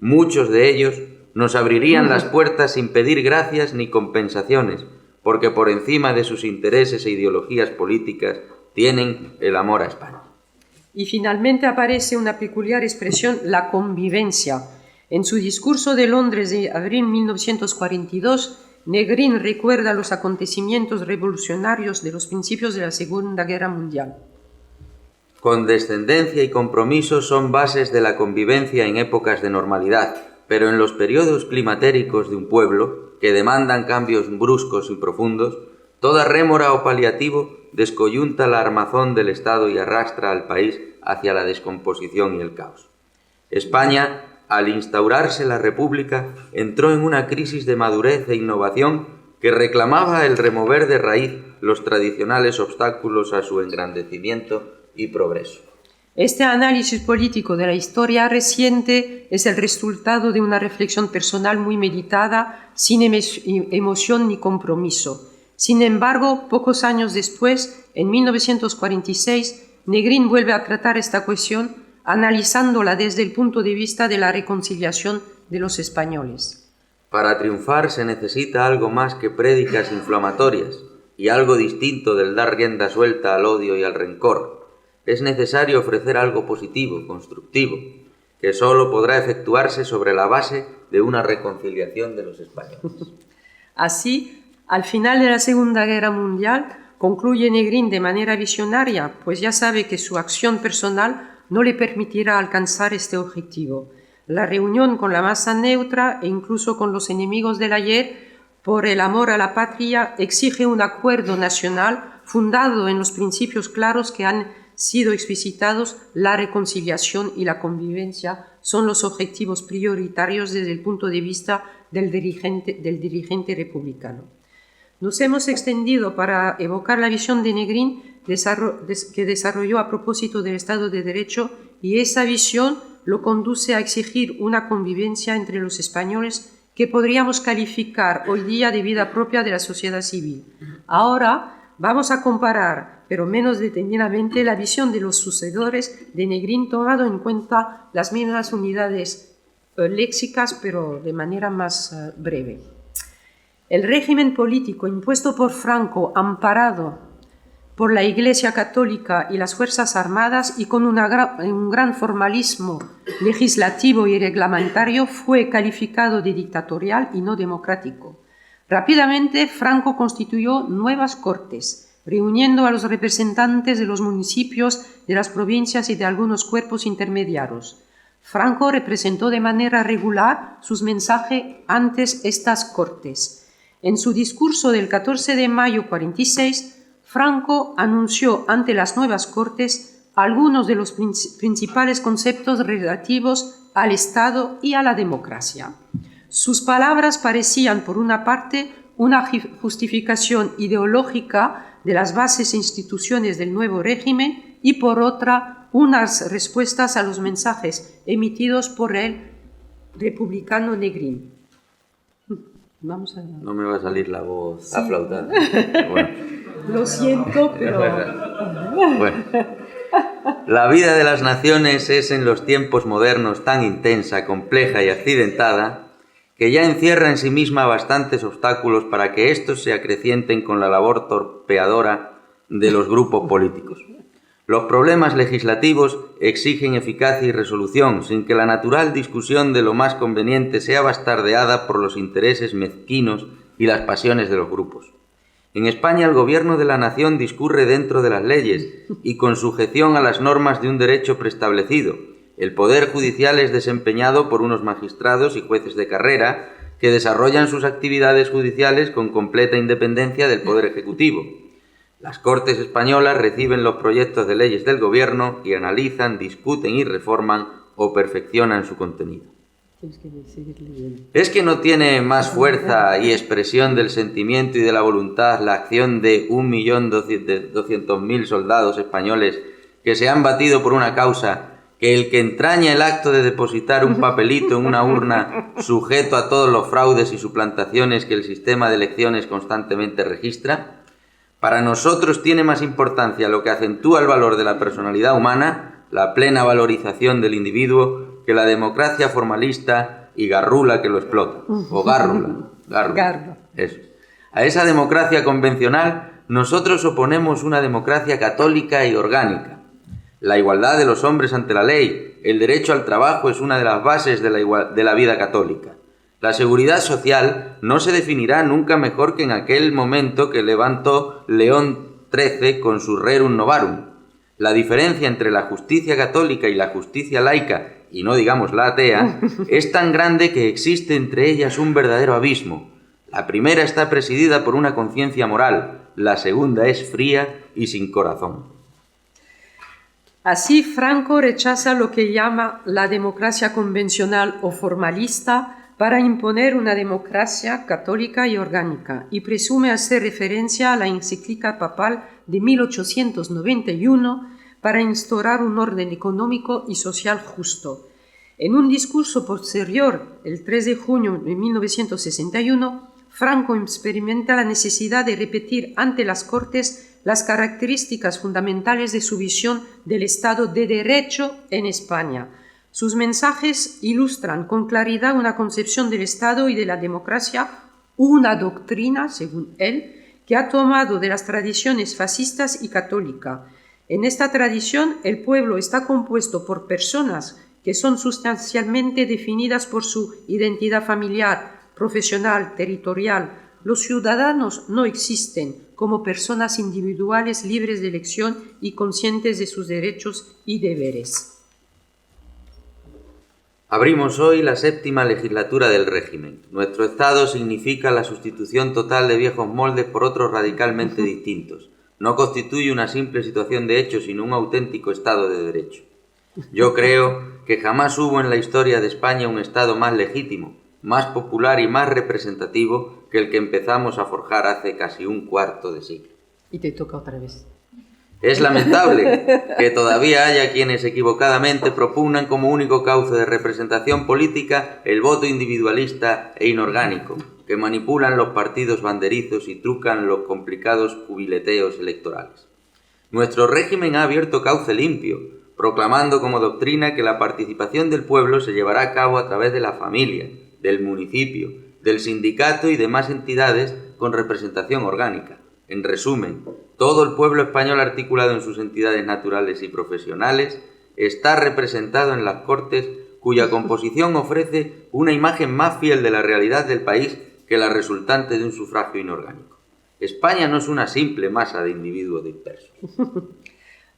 muchos de ellos nos abrirían las puertas sin pedir gracias ni compensaciones, porque por encima de sus intereses e ideologías políticas tienen el amor a España. Y finalmente aparece una peculiar expresión, la convivencia. En su discurso de Londres de abril de 1942, Negrín recuerda los acontecimientos revolucionarios de los principios de la Segunda Guerra Mundial. Condescendencia y compromiso son bases de la convivencia en épocas de normalidad, pero en los periodos climatéricos de un pueblo, que demandan cambios bruscos y profundos, toda rémora o paliativo descoyunta la armazón del Estado y arrastra al país hacia la descomposición y el caos. España, al instaurarse la República, entró en una crisis de madurez e innovación que reclamaba el remover de raíz los tradicionales obstáculos a su engrandecimiento y progreso. Este análisis político de la historia reciente es el resultado de una reflexión personal muy meditada, sin emoción ni compromiso. Sin embargo, pocos años después, en 1946, Negrín vuelve a tratar esta cuestión, analizándola desde el punto de vista de la reconciliación de los españoles. Para triunfar se necesita algo más que prédicas inflamatorias y algo distinto del dar rienda suelta al odio y al rencor. Es necesario ofrecer algo positivo, constructivo, que solo podrá efectuarse sobre la base de una reconciliación de los españoles. Así, al final de la Segunda Guerra Mundial, concluye Negrín de manera visionaria, pues ya sabe que su acción personal no le permitirá alcanzar este objetivo. La reunión con la masa neutra e incluso con los enemigos del ayer por el amor a la patria exige un acuerdo nacional fundado en los principios claros que han sido explicitados. La reconciliación y la convivencia son los objetivos prioritarios desde el punto de vista del dirigente republicano. Nos hemos extendido para evocar la visión de Negrín que desarrolló a propósito del Estado de Derecho, y esa visión lo conduce a exigir una convivencia entre los españoles que podríamos calificar hoy día de vida propia de la sociedad civil. Ahora vamos a comparar, pero menos detenidamente, la visión de los sucesores de Negrín, tomando en cuenta las mismas unidades léxicas, pero de manera más breve. El régimen político impuesto por Franco, amparado por la Iglesia Católica y las Fuerzas Armadas y con un gran formalismo legislativo y reglamentario, fue calificado de dictatorial y no democrático. Rápidamente, Franco constituyó nuevas cortes, reuniendo a los representantes de los municipios, de las provincias y de algunos cuerpos intermediarios. Franco representó de manera regular sus mensajes ante estas cortes. En su discurso del 14 de mayo de 1946, Franco anunció ante las nuevas cortes algunos de los principales conceptos relativos al Estado y a la democracia. Sus palabras parecían, por una parte, una justificación ideológica de las bases e instituciones del nuevo régimen y, por otra, unas respuestas a los mensajes emitidos por el republicano Negrín. Vamos a... No me va a salir la voz aflautada. Bueno. Lo siento, pero... Bueno. La vida de las naciones es en los tiempos modernos tan intensa, compleja y accidentada que ya encierra en sí misma bastantes obstáculos para que éstos se acrecienten con la labor torpeadora de los grupos políticos. Los problemas legislativos exigen eficacia y resolución, sin que la natural discusión de lo más conveniente sea bastardeada por los intereses mezquinos y las pasiones de los grupos. En España el gobierno de la nación discurre dentro de las leyes y con sujeción a las normas de un derecho preestablecido. El poder judicial es desempeñado por unos magistrados y jueces de carrera que desarrollan sus actividades judiciales con completa independencia del poder ejecutivo. Las Cortes españolas reciben los proyectos de leyes del gobierno y analizan, discuten y reforman o perfeccionan su contenido. ¿Es que no tiene más fuerza y expresión del sentimiento y de la voluntad la acción de 1.200.000 soldados españoles que se han batido por una causa que el que entraña el acto de depositar un papelito en una urna sujeto a todos los fraudes y suplantaciones que el sistema de elecciones constantemente registra? Para nosotros tiene más importancia lo que acentúa el valor de la personalidad humana, la plena valorización del individuo, que la democracia formalista y garrula que lo explota. O gárrula. Eso. A esa democracia convencional nosotros oponemos una democracia católica y orgánica. La igualdad de los hombres ante la ley, el derecho al trabajo es una de las bases de la vida católica. La seguridad social no se definirá nunca mejor que en aquel momento que levantó León XIII con su Rerum Novarum. La diferencia entre la justicia católica y la justicia laica, y no digamos la atea, es tan grande que existe entre ellas un verdadero abismo. La primera está presidida por una conciencia moral, la segunda es fría y sin corazón. Así, Franco rechaza lo que llama la democracia convencional o formalista para imponer una democracia católica y orgánica, y presume hacer referencia a la encíclica papal de 1891 para instaurar un orden económico y social justo. En un discurso posterior, el 3 de junio de 1961, Franco experimenta la necesidad de repetir ante las Cortes las características fundamentales de su visión del Estado de Derecho en España. Sus mensajes ilustran con claridad una concepción del Estado y de la democracia, una doctrina, según él, que ha tomado de las tradiciones fascistas y católica. En esta tradición, el pueblo está compuesto por personas que son sustancialmente definidas por su identidad familiar, profesional, territorial. Los ciudadanos no existen como personas individuales libres de elección y conscientes de sus derechos y deberes. Abrimos hoy la 7ª legislatura del régimen. Nuestro Estado significa la sustitución total de viejos moldes por otros radicalmente distintos. No constituye una simple situación de hecho, sino un auténtico Estado de Derecho. Yo creo que jamás hubo en la historia de España un Estado más legítimo, más popular y más representativo que el que empezamos a forjar hace casi un cuarto de siglo. Y te toca otra vez. Es lamentable que todavía haya quienes equivocadamente propugnan como único cauce de representación política el voto individualista e inorgánico, que manipulan los partidos banderizos y trucan los complicados cubileteos electorales. Nuestro régimen ha abierto cauce limpio, proclamando como doctrina que la participación del pueblo se llevará a cabo a través de la familia, del municipio, del sindicato y demás entidades con representación orgánica. En resumen, todo el pueblo español articulado en sus entidades naturales y profesionales está representado en las Cortes, cuya composición ofrece una imagen más fiel de la realidad del país que la resultante de un sufragio inorgánico. España no es una simple masa de individuos dispersos.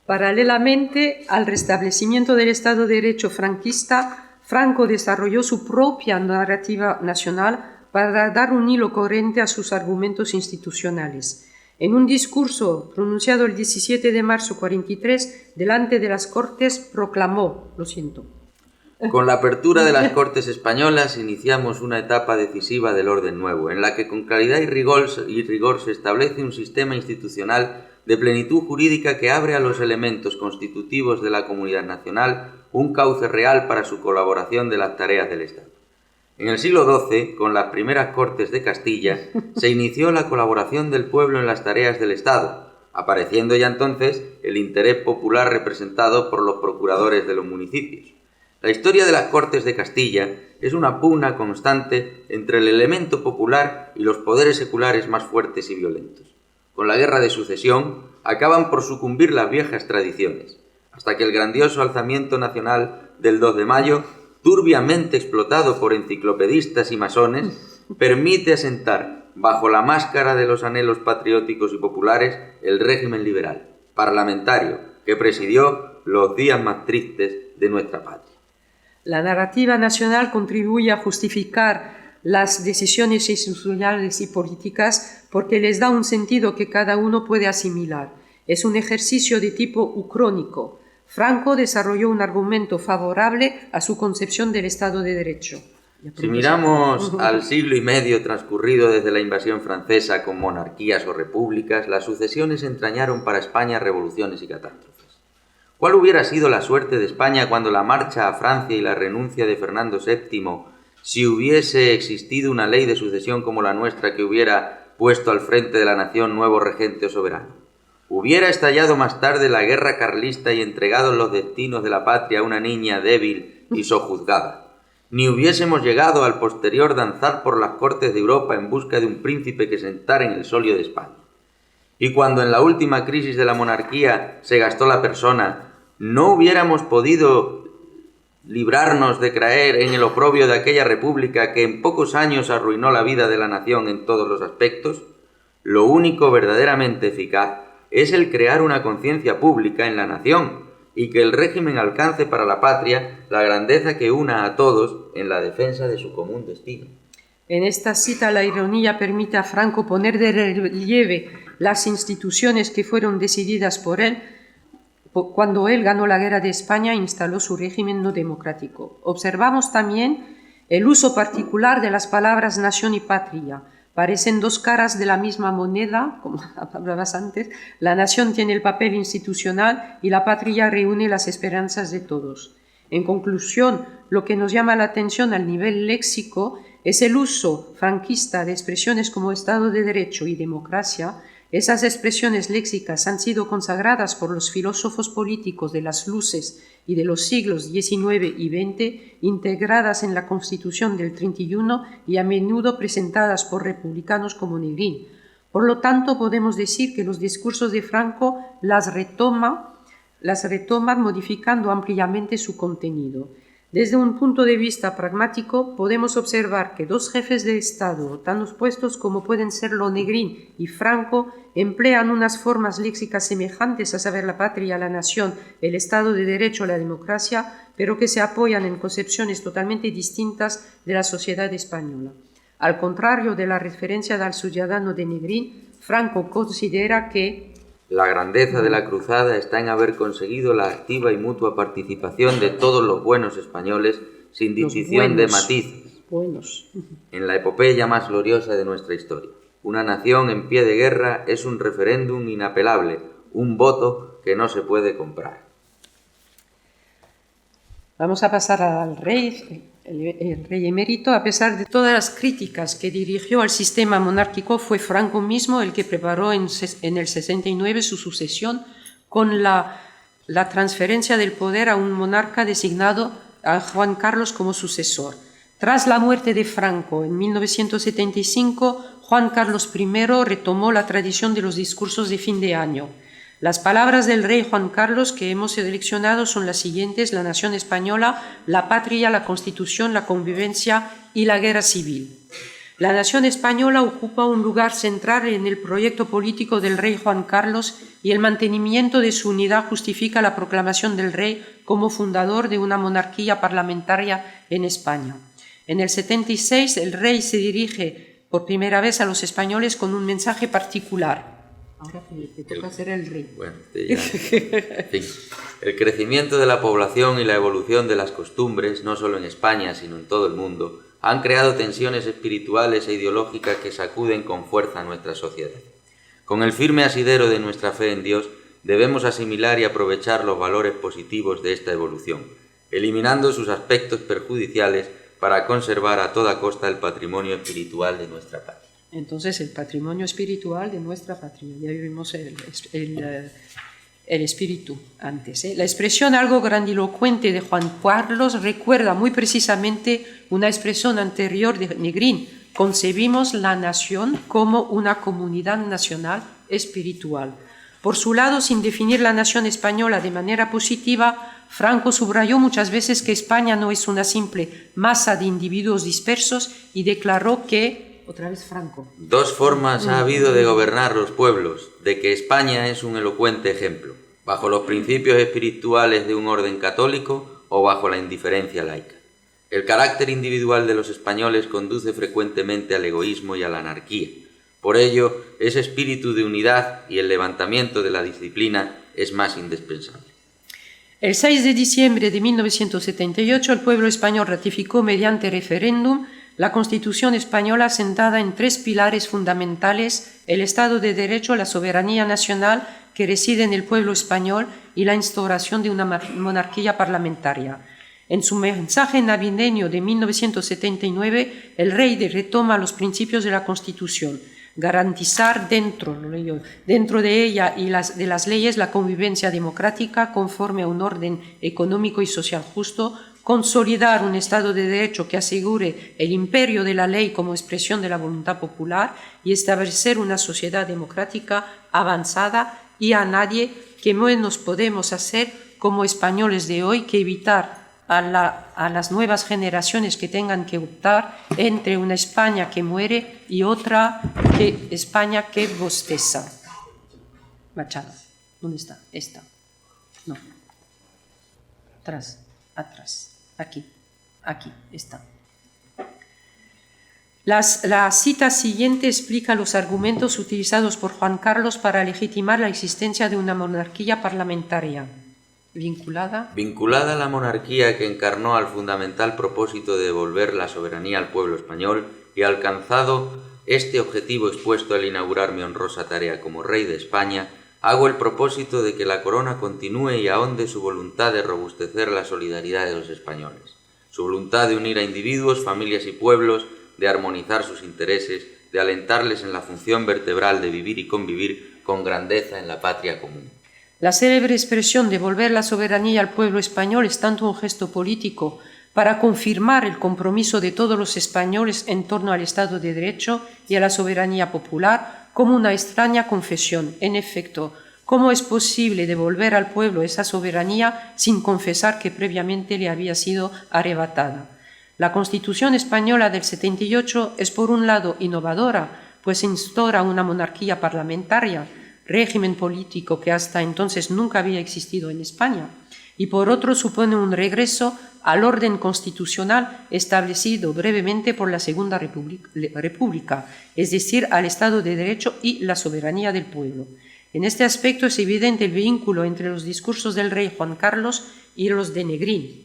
Paralelamente al restablecimiento del Estado de Derecho franquista, Franco desarrolló su propia narrativa nacional para dar un hilo coherente a sus argumentos institucionales. En un discurso pronunciado el 17 de marzo 43 delante de las Cortes proclamó, Con la apertura de las Cortes españolas iniciamos una etapa decisiva del orden nuevo, en la que con claridad y rigor se establece un sistema institucional de plenitud jurídica que abre a los elementos constitutivos de la comunidad nacional un cauce real para su colaboración de las tareas del Estado. En el siglo XII, con las primeras Cortes de Castilla, se inició la colaboración del pueblo en las tareas del Estado, apareciendo ya entonces el interés popular representado por los procuradores de los municipios. La historia de las Cortes de Castilla es una pugna constante entre el elemento popular y los poderes seculares más fuertes y violentos. Con la Guerra de Sucesión acaban por sucumbir las viejas tradiciones, hasta que el grandioso alzamiento nacional del 2 de mayo, turbiamente explotado por enciclopedistas y masones, permite asentar bajo la máscara de los anhelos patrióticos y populares, el régimen liberal, parlamentario, que presidió los días más tristes de nuestra patria. La narrativa nacional contribuye a justificar las decisiones institucionales y políticas porque les da un sentido que cada uno puede asimilar. Es un ejercicio de tipo ucrónico. Franco desarrolló un argumento favorable a su concepción del Estado de Derecho. Si miramos al siglo y medio transcurrido desde la invasión francesa con monarquías o repúblicas, las sucesiones entrañaron para España revoluciones y catástrofes. ¿Cuál hubiera sido la suerte de España cuando la marcha a Francia y la renuncia de Fernando VII, si hubiese existido una ley de sucesión como la nuestra que hubiera puesto al frente de la nación nuevo regente o soberano? ¿Hubiera estallado más tarde la guerra carlista y entregado los destinos de la patria a una niña débil y sojuzgada? Ni hubiésemos llegado al posterior danzar por las cortes de Europa en busca de un príncipe que sentara en el solio de España. Y cuando en la última crisis de la monarquía se gastó la persona, ¿no hubiéramos podido librarnos de caer en el oprobio de aquella república que en pocos años arruinó la vida de la nación en todos los aspectos? Lo único verdaderamente eficaz es el crear una conciencia pública en la nación y que el régimen alcance para la patria la grandeza que una a todos en la defensa de su común destino. En esta cita la ironía permite a Franco poner de relieve las instituciones que fueron decididas por él cuando él ganó la guerra de España e instaló su régimen no democrático. Observamos también el uso particular de las palabras nación y patria. Parecen dos caras de la misma moneda, como hablabas antes. La nación tiene el papel institucional y la patria reúne las esperanzas de todos. En conclusión, lo que nos llama la atención al nivel léxico es el uso franquista de expresiones como Estado de Derecho y democracia. Esas expresiones léxicas han sido consagradas por los filósofos políticos de las luces y de los siglos XIX y XX, integradas en la Constitución del 31 y a menudo presentadas por republicanos como Negrín. Por lo tanto, podemos decir que los discursos de Franco las retoman modificando ampliamente su contenido. Desde un punto de vista pragmático, podemos observar que dos jefes de Estado, tan opuestos como pueden serlo Negrín y Franco, emplean unas formas léxicas semejantes, a saber, la patria, la nación, el Estado de Derecho, la democracia, pero que se apoyan en concepciones totalmente distintas de la sociedad española. Al contrario de la referencia del ciudadano de Negrín, Franco considera que la grandeza de la cruzada está en haber conseguido la activa y mutua participación de todos los buenos españoles, sin distinción de matices, en la epopeya más gloriosa de nuestra historia. Una nación en pie de guerra es un referéndum inapelable, un voto que no se puede comprar. Vamos a pasar al rey. El rey emérito, a pesar de todas las críticas que dirigió al sistema monárquico, fue Franco mismo el que preparó en el 69 su sucesión con la transferencia del poder a un monarca designado a Juan Carlos como sucesor. Tras la muerte de Franco en 1975, Juan Carlos I retomó la tradición de los discursos de fin de año. Las palabras del rey Juan Carlos que hemos seleccionado son las siguientes: la nación española, la patria, la constitución, la convivencia y la guerra civil. La nación española ocupa un lugar central en el proyecto político del rey Juan Carlos y el mantenimiento de su unidad justifica la proclamación del rey como fundador de una monarquía parlamentaria en España. En el 76 el rey se dirige por primera vez a los españoles con un mensaje particular. Ahora te toca ser el rey. Bueno, en fin. El crecimiento de la población y la evolución de las costumbres, no solo en España, sino en todo el mundo, han creado tensiones espirituales e ideológicas que sacuden con fuerza a nuestra sociedad. Con el firme asidero de nuestra fe en Dios, debemos asimilar y aprovechar los valores positivos de esta evolución, eliminando sus aspectos perjudiciales para conservar a toda costa el patrimonio espiritual de nuestra patria. Entonces, el patrimonio espiritual de nuestra patria. Ya vimos el espíritu antes. La expresión algo grandilocuente de Juan Carlos recuerda muy precisamente una expresión anterior de Negrín. Concebimos la nación como una comunidad nacional espiritual. Por su lado, sin definir la nación española de manera positiva, Franco subrayó muchas veces que España no es una simple masa de individuos dispersos y declaró que otra vez Franco. Dos formas ha habido de gobernar los pueblos, de que España es un elocuente ejemplo, bajo los principios espirituales de un orden católico o bajo la indiferencia laica. El carácter individual de los españoles conduce frecuentemente al egoísmo y a la anarquía. Por ello, ese espíritu de unidad y el levantamiento de la disciplina es más indispensable. El 6 de diciembre de 1978, el pueblo español ratificó mediante referéndum la Constitución española asentada en 3 pilares fundamentales: el Estado de Derecho, la soberanía nacional que reside en el pueblo español y la instauración de una monarquía parlamentaria. En su mensaje navideño de 1979, el rey retoma los principios de la Constitución: garantizar dentro de ella y de las leyes la convivencia democrática conforme a un orden económico y social justo, consolidar un Estado de Derecho que asegure el imperio de la ley como expresión de la voluntad popular y establecer una sociedad democrática avanzada, y a nadie que menos podemos hacer como españoles de hoy que evitar a las nuevas generaciones que tengan que optar entre una España que muere y otra España que bosteza. Machado, ¿dónde está? Esta. No. Atrás, aquí, está. La cita siguiente explica los argumentos utilizados por Juan Carlos para legitimar la existencia de una monarquía parlamentaria. Vinculada a la monarquía que encarnó al fundamental propósito de devolver la soberanía al pueblo español, y alcanzado este objetivo expuesto al inaugurar mi honrosa tarea como rey de España, hago el propósito de que la corona continúe y ahonde su voluntad de robustecer la solidaridad de los españoles, su voluntad de unir a individuos, familias y pueblos, de armonizar sus intereses, de alentarles en la función vertebral de vivir y convivir con grandeza en la patria común. La célebre expresión devolver la soberanía al pueblo español es tanto un gesto político para confirmar el compromiso de todos los españoles en torno al Estado de Derecho y a la soberanía popular, como una extraña confesión. En efecto, ¿cómo es posible devolver al pueblo esa soberanía sin confesar que previamente le había sido arrebatada? La Constitución española del 78 es, por un lado, innovadora, pues instaura una monarquía parlamentaria, régimen político que hasta entonces nunca había existido en España, y por otro supone un regreso al orden constitucional establecido brevemente por la Segunda República, es decir, al Estado de Derecho y la soberanía del pueblo. En este aspecto es evidente el vínculo entre los discursos del rey Juan Carlos y los de Negrín.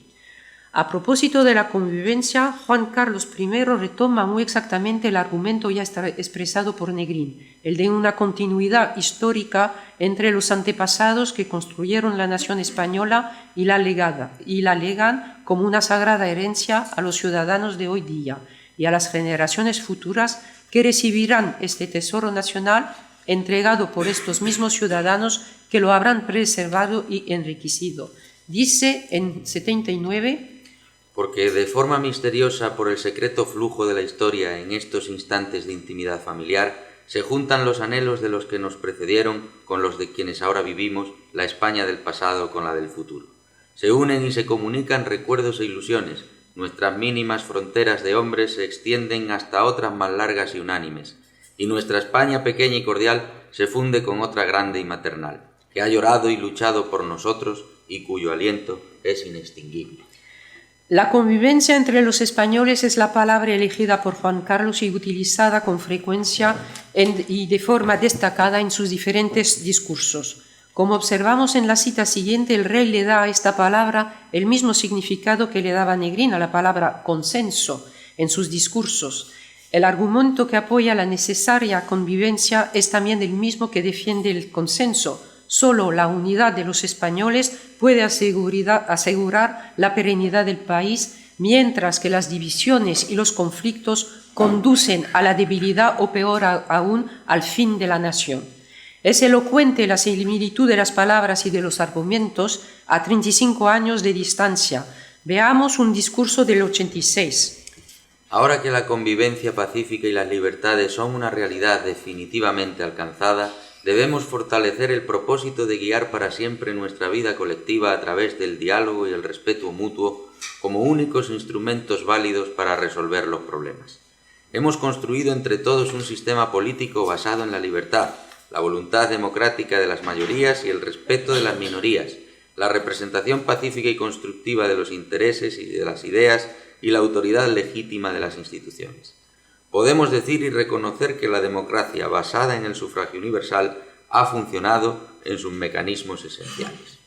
A propósito de la convivencia, Juan Carlos I retoma muy exactamente el argumento ya expresado por Negrín, el de una continuidad histórica entre los antepasados que construyeron la nación española y la legan como una sagrada herencia a los ciudadanos de hoy día y a las generaciones futuras que recibirán este tesoro nacional entregado por estos mismos ciudadanos que lo habrán preservado y enriquecido. Dice en 79... Porque de forma misteriosa, por el secreto flujo de la historia en estos instantes de intimidad familiar, se juntan los anhelos de los que nos precedieron con los de quienes ahora vivimos, la España del pasado con la del futuro. Se unen y se comunican recuerdos e ilusiones, nuestras mínimas fronteras de hombres se extienden hasta otras más largas y unánimes, y nuestra España pequeña y cordial se funde con otra grande y maternal, que ha llorado y luchado por nosotros y cuyo aliento es inextinguible. La convivencia entre los españoles es la palabra elegida por Juan Carlos y utilizada con frecuencia y de forma destacada en sus diferentes discursos. Como observamos en la cita siguiente, el rey le da a esta palabra el mismo significado que le daba Negrín a la palabra consenso en sus discursos. El argumento que apoya la necesaria convivencia es también el mismo que defiende el consenso. Solo la unidad de los españoles puede asegurar la perenidad del país, mientras que las divisiones y los conflictos conducen a la debilidad o peor aún al fin de la nación. Es elocuente la similitud de las palabras y de los argumentos a 35 años de distancia. Veamos un discurso del 86. Ahora que la convivencia pacífica y las libertades son una realidad definitivamente alcanzada, debemos fortalecer el propósito de guiar para siempre nuestra vida colectiva a través del diálogo y el respeto mutuo como únicos instrumentos válidos para resolver los problemas. Hemos construido entre todos un sistema político basado en la libertad, la voluntad democrática de las mayorías y el respeto de las minorías, la representación pacífica y constructiva de los intereses y de las ideas y la autoridad legítima de las instituciones. Podemos decir y reconocer que la democracia basada en el sufragio universal ha funcionado en sus mecanismos esenciales.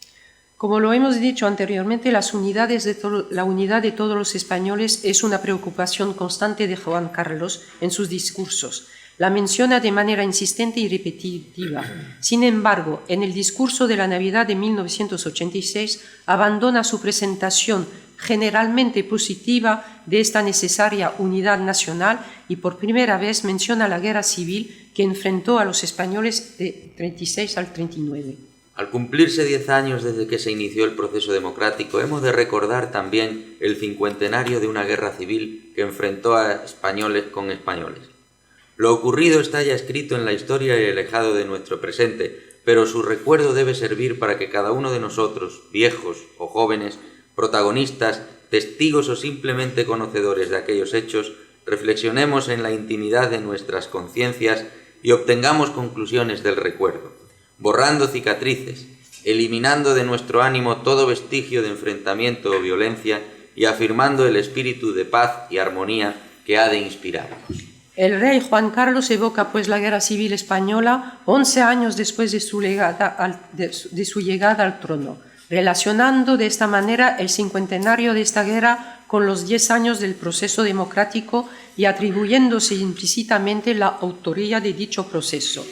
Como lo hemos dicho anteriormente, la unidad de todos los españoles es una preocupación constante de Juan Carlos en sus discursos. La menciona de manera insistente y repetitiva. Sin embargo, en el discurso de la Navidad de 1986 abandona su presentación generalmente positiva de esta necesaria unidad nacional y por primera vez menciona la guerra civil que enfrentó a los españoles de 36 al 39. Al cumplirse 10 años desde que se inició el proceso democrático, hemos de recordar también el cincuentenario de una guerra civil que enfrentó a españoles con españoles. Lo ocurrido está ya escrito en la historia y el legado de nuestro presente, pero su recuerdo debe servir para que cada uno de nosotros, viejos o jóvenes, protagonistas, testigos o simplemente conocedores de aquellos hechos, reflexionemos en la intimidad de nuestras conciencias y obtengamos conclusiones del recuerdo, borrando cicatrices, eliminando de nuestro ánimo todo vestigio de enfrentamiento o violencia y afirmando el espíritu de paz y armonía que ha de inspirarnos. El rey Juan Carlos evoca pues la guerra civil española 11 años después de su llegada al trono, relacionando de esta manera el cincuentenario de esta guerra con los 10 años del proceso democrático y atribuyéndose implícitamente la autoría de dicho proceso.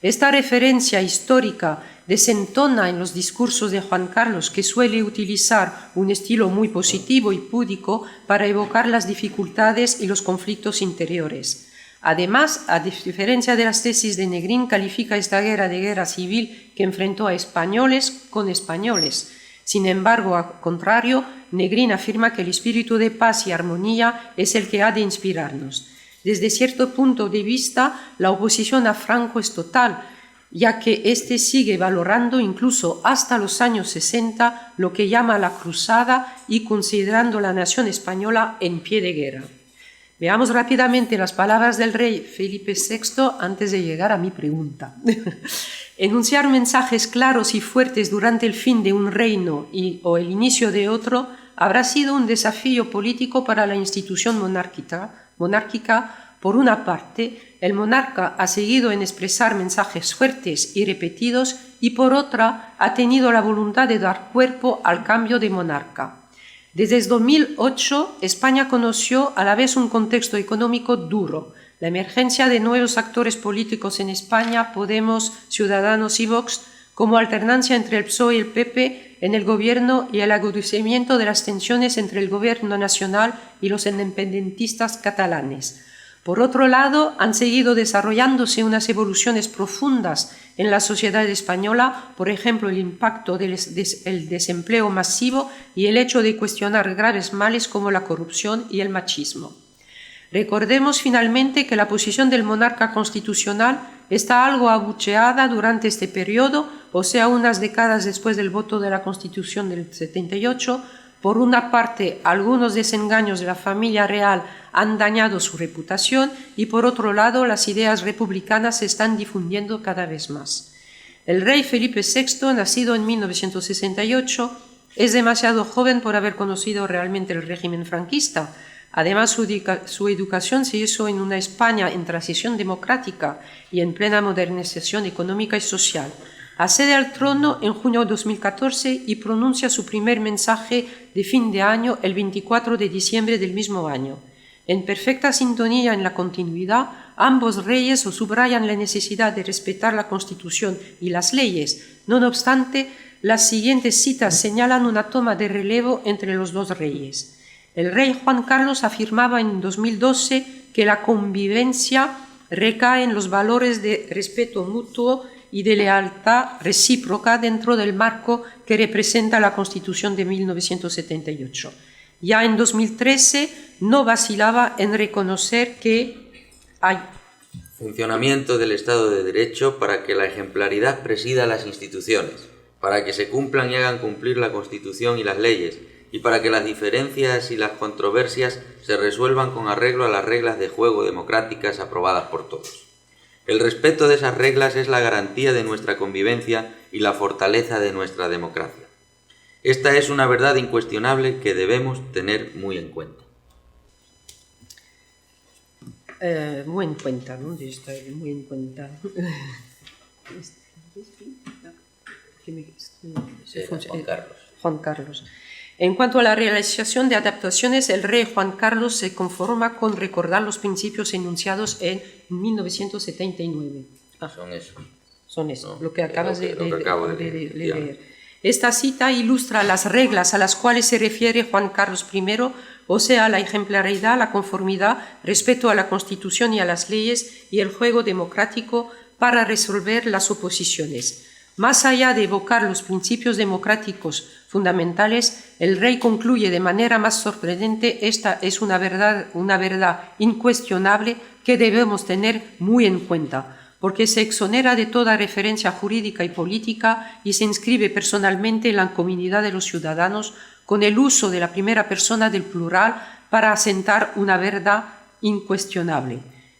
Esta referencia histórica desentona en los discursos de Juan Carlos, que suele utilizar un estilo muy positivo y púdico para evocar las dificultades y los conflictos interiores. Además, a diferencia de las tesis de Negrín, califica esta guerra de guerra civil que enfrentó a españoles con españoles. Sin embargo, al contrario, Negrín afirma que el espíritu de paz y armonía es el que ha de inspirarnos. Desde cierto punto de vista, la oposición a Franco es total, ya que éste sigue valorando incluso hasta los años 60 lo que llama la cruzada y considerando la nación española en pie de guerra. Veamos rápidamente las palabras del rey Felipe VI antes de llegar a mi pregunta. Enunciar mensajes claros y fuertes durante el fin de un reino o el inicio de otro habrá sido un desafío político para la institución monárquica. Por una parte, el monarca ha seguido en expresar mensajes fuertes y repetidos y por otra ha tenido la voluntad de dar cuerpo al cambio de monarca. Desde 2008, España conoció a la vez un contexto económico duro, la emergencia de nuevos actores políticos en España, Podemos, Ciudadanos y Vox, como alternancia entre el PSOE y el PP en el gobierno y el agudizamiento de las tensiones entre el gobierno nacional y los independentistas catalanes. Por otro lado, han seguido desarrollándose unas evoluciones profundas en la sociedad española, por ejemplo, el impacto del desempleo masivo y el hecho de cuestionar graves males como la corrupción y el machismo. Recordemos finalmente que la posición del monarca constitucional está algo abucheada durante este periodo, o sea, unas décadas después del voto de la Constitución del 78. Por una parte, algunos desengaños de la familia real han dañado su reputación y por otro lado, las ideas republicanas se están difundiendo cada vez más. El rey Felipe VI, nacido en 1968, es demasiado joven por haber conocido realmente el régimen franquista. Además, su educación se hizo en una España en transición democrática y en plena modernización económica y social. Accede al trono en junio de 2014 y pronuncia su primer mensaje de fin de año el 24 de diciembre del mismo año. En perfecta sintonía en la continuidad, ambos reyes subrayan la necesidad de respetar la Constitución y las leyes. No obstante, las siguientes citas señalan una toma de relevo entre los dos reyes. El rey Juan Carlos afirmaba en 2012 que la convivencia recae en los valores de respeto mutuo y de lealtad recíproca dentro del marco que representa la Constitución de 1978. Ya en 2013 no vacilaba en reconocer que hay funcionamiento del Estado de Derecho para que la ejemplaridad presida las instituciones, para que se cumplan y hagan cumplir la Constitución y las leyes, y para que las diferencias y las controversias se resuelvan con arreglo a las reglas de juego democráticas aprobadas por todos. El respeto de esas reglas es la garantía de nuestra convivencia y la fortaleza de nuestra democracia. Esta es una verdad incuestionable que debemos tener muy en cuenta. Muy en cuenta, ¿no? Muy en cuenta. Juan Carlos. Juan Carlos. En cuanto a la realización de adaptaciones, el rey Juan Carlos se conforma con recordar los principios enunciados en 1979. Son esos. Son eso, No, lo que acabas de leer. Esta cita ilustra las reglas a las cuales se refiere Juan Carlos I, o sea, la ejemplaridad, la conformidad, respeto a la Constitución y a las leyes y el juego democrático para resolver las oposiciones. Más allá de evocar los principios democráticos fundamentales, el rey concluye de manera más sorprendente: esta es una verdad incuestionable que debemos tener muy en cuenta, porque se exonera de toda referencia jurídica y política y se inscribe personalmente en la comunidad de los ciudadanos con el uso de la primera persona del plural para asentar una verdad incuestionable.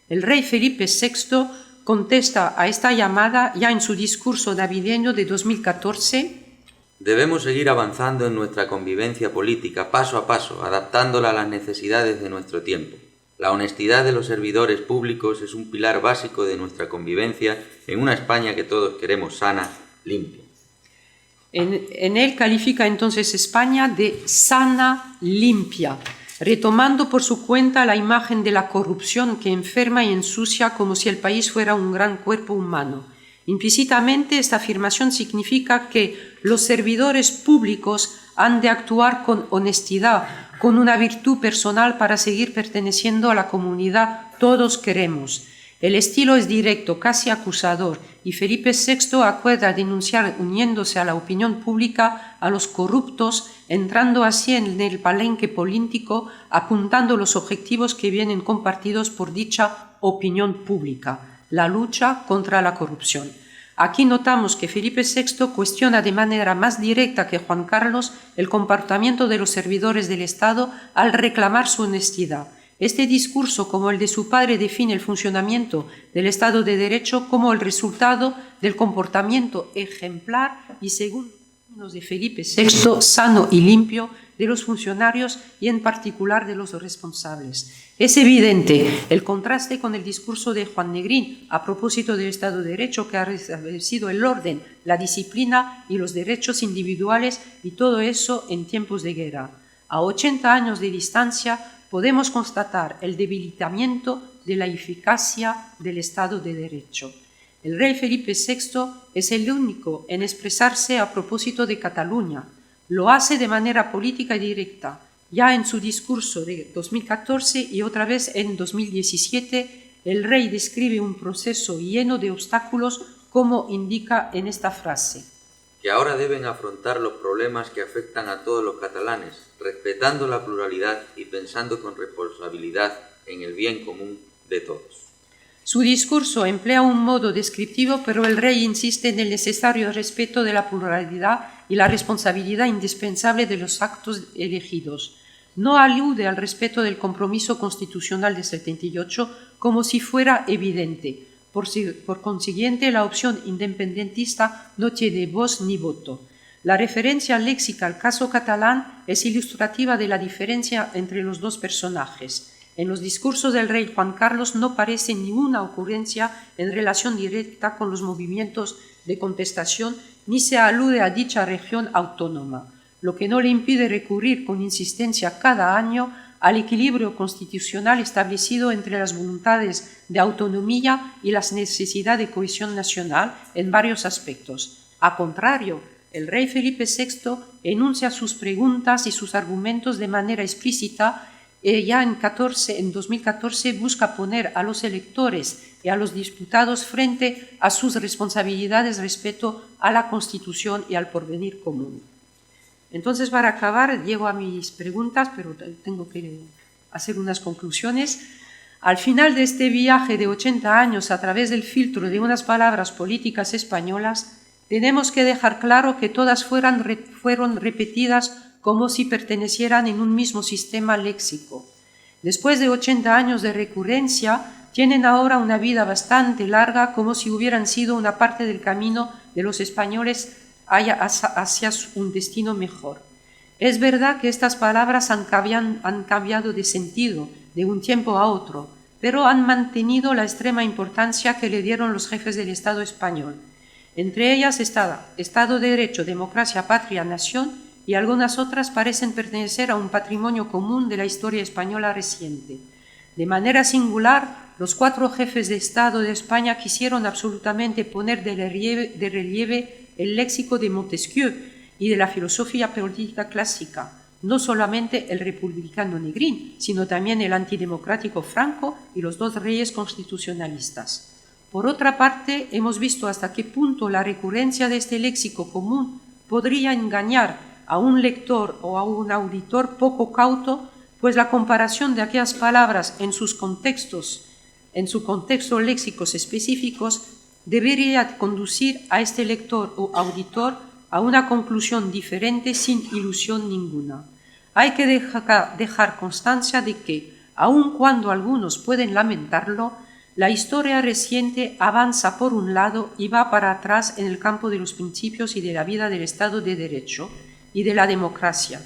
El rey Felipe VI contesta a esta llamada ya en su discurso navideño de 2014. Debemos seguir avanzando en nuestra convivencia política paso a paso, adaptándola a las necesidades de nuestro tiempo. La honestidad de los servidores públicos es un pilar básico de nuestra convivencia en una España que todos queremos sana, limpia. En él califica entonces España de sana, limpia, retomando por su cuenta la imagen de la corrupción que enferma y ensucia como si el país fuera un gran cuerpo humano. Implícitamente, esta afirmación significa que los servidores públicos han de actuar con honestidad, con una virtud personal para seguir perteneciendo a la comunidad todos queremos. El estilo es directo, casi acusador, y Felipe VI acuerda denunciar, uniéndose a la opinión pública, a los corruptos, entrando así en el palenque político, apuntando los objetivos que vienen compartidos por dicha opinión pública: la lucha contra la corrupción. Aquí notamos que Felipe VI cuestiona de manera más directa que Juan Carlos el comportamiento de los servidores del Estado al reclamar su honestidad. Este discurso, como el de su padre, define el funcionamiento del Estado de Derecho como el resultado del comportamiento ejemplar y, según los de Felipe VI, sano y limpio de los funcionarios y en particular de los responsables. Es evidente el contraste con el discurso de Juan Negrín a propósito del Estado de Derecho, que ha restablecido el orden, la disciplina y los derechos individuales, y todo eso en tiempos de guerra. A 80 años de distancia podemos constatar el debilitamiento de la eficacia del Estado de Derecho. El rey Felipe VI es el único en expresarse a propósito de Cataluña. Lo hace de manera política y directa. Ya en su discurso de 2014 y otra vez en 2017, el rey describe un proceso lleno de obstáculos, como indica en esta frase: que ahora deben afrontar los problemas que afectan a todos los catalanes, respetando la pluralidad y pensando con responsabilidad en el bien común de todos. Su discurso emplea un modo descriptivo, pero el rey insiste en el necesario respeto de la pluralidad y la responsabilidad indispensable de los actos elegidos. No alude al respeto del compromiso constitucional de 78 como si fuera evidente. Por consiguiente, la opción independentista no tiene voz ni voto. La referencia léxica al caso catalán es ilustrativa de la diferencia entre los dos personajes. En los discursos del rey Juan Carlos no parece ninguna ocurrencia en relación directa con los movimientos de contestación, ni se alude a dicha región autónoma, lo que no le impide recurrir con insistencia cada año al equilibrio constitucional establecido entre las voluntades de autonomía y las necesidades de cohesión nacional en varios aspectos. A contrario, el rey Felipe VI enuncia sus preguntas y sus argumentos de manera explícita. Ya en 2014 busca poner a los electores y a los diputados frente a sus responsabilidades respecto a la Constitución y al porvenir común. Entonces, para acabar, llego a mis preguntas, pero tengo que hacer unas conclusiones. Al final de este viaje de 80 años a través del filtro de unas palabras políticas españolas, tenemos que dejar claro que todas fueron repetidas como si pertenecieran en un mismo sistema léxico. Después de 80 años de recurrencia, tienen ahora una vida bastante larga, como si hubieran sido una parte del camino de los españoles hacia un destino mejor. Es verdad que estas palabras han cambiado de sentido de un tiempo a otro, pero han mantenido la extrema importancia que le dieron los jefes del Estado español. Entre ellas está Estado de Derecho, democracia, patria, nación, y algunas otras parecen pertenecer a un patrimonio común de la historia española reciente. De manera singular, los 4 jefes de Estado de España quisieron absolutamente poner de relieve el léxico de Montesquieu y de la filosofía política clásica, no solamente el republicano Negrín, sino también el antidemocrático Franco y los 2 reyes constitucionalistas. Por otra parte, hemos visto hasta qué punto la recurrencia de este léxico común podría engañar a un lector o a un auditor poco cauto, pues la comparación de aquellas palabras en su contexto léxicos específicos debería conducir a este lector o auditor a una conclusión diferente sin ilusión ninguna. Hay que dejar constancia de que, aun cuando algunos pueden lamentarlo, la historia reciente avanza por un lado y va para atrás en el campo de los principios y de la vida del Estado de Derecho y de la democracia.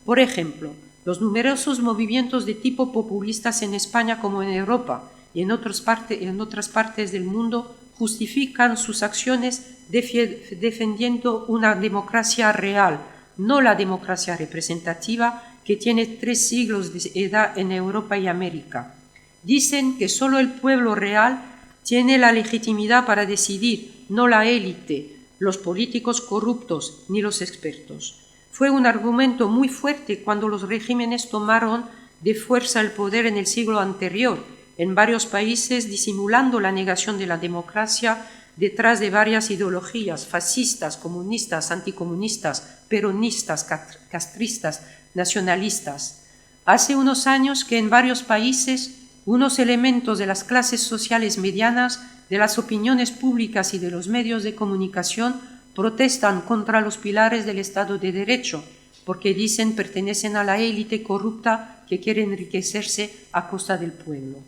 Por ejemplo, los numerosos movimientos de tipo populistas en España como en Europa y en otras partes del mundo justifican sus acciones defendiendo una democracia real, no la democracia representativa que tiene 3 siglos de edad en Europa y América. Dicen que solo el pueblo real tiene la legitimidad para decidir, no la élite, los políticos corruptos ni los expertos. Fue un argumento muy fuerte cuando los regímenes tomaron de fuerza el poder en el siglo anterior, en varios países disimulando la negación de la democracia detrás de varias ideologías fascistas, comunistas, anticomunistas, peronistas, castristas, nacionalistas. Hace unos años que en varios países unos elementos de las clases sociales medianas, de las opiniones públicas y de los medios de comunicación protestan contra los pilares del Estado de Derecho, porque dicen pertenecen a la élite corrupta que quiere enriquecerse a costa del pueblo.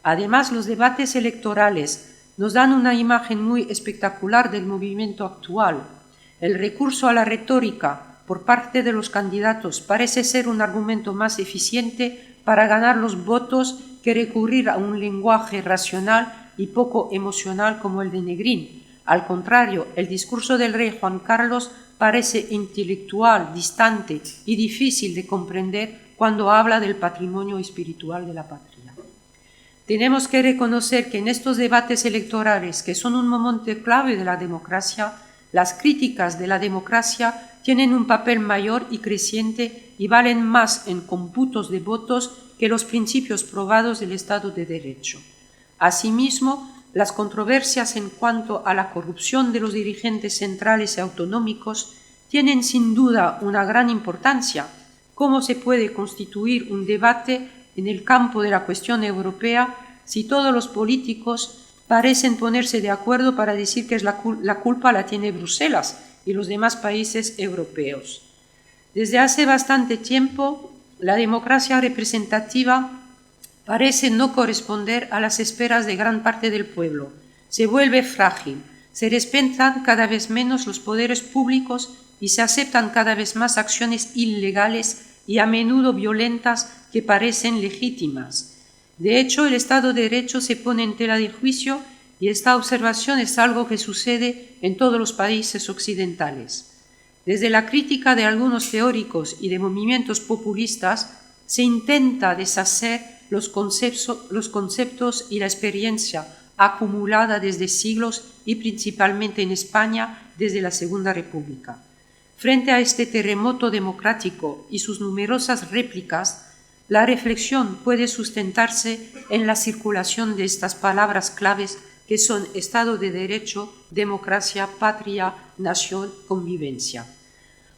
Además, los debates electorales nos dan una imagen muy espectacular del movimiento actual. El recurso a la retórica por parte de los candidatos parece ser un argumento más eficiente para ganar los votos que recurrir a un lenguaje racional y poco emocional como el de Negrín. Al contrario, el discurso del rey Juan Carlos parece intelectual, distante y difícil de comprender cuando habla del patrimonio espiritual de la patria. Tenemos que reconocer que en estos debates electorales, que son un momento clave de la democracia, las críticas de la democracia tienen un papel mayor y creciente y valen más en cómputos de votos que los principios probados del Estado de Derecho. Asimismo, las controversias en cuanto a la corrupción de los dirigentes centrales y autonómicos tienen sin duda una gran importancia. ¿Cómo se puede constituir un debate en el campo de la cuestión europea si todos los políticos parecen ponerse de acuerdo para decir que la culpa la tiene Bruselas y los demás países europeos? Desde hace bastante tiempo, la democracia representativa parece no corresponder a las esperas de gran parte del pueblo. Se vuelve frágil, se respetan cada vez menos los poderes públicos y se aceptan cada vez más acciones ilegales y a menudo violentas que parecen legítimas. De hecho, el Estado de Derecho se pone en tela de juicio y esta observación es algo que sucede en todos los países occidentales. Desde la crítica de algunos teóricos y de movimientos populistas se intenta deshacer los conceptos y la experiencia acumulada desde siglos y principalmente en España desde la Segunda República. Frente a este terremoto democrático y sus numerosas réplicas, la reflexión puede sustentarse en la circulación de estas palabras claves que son Estado de Derecho, democracia, patria, nación, convivencia.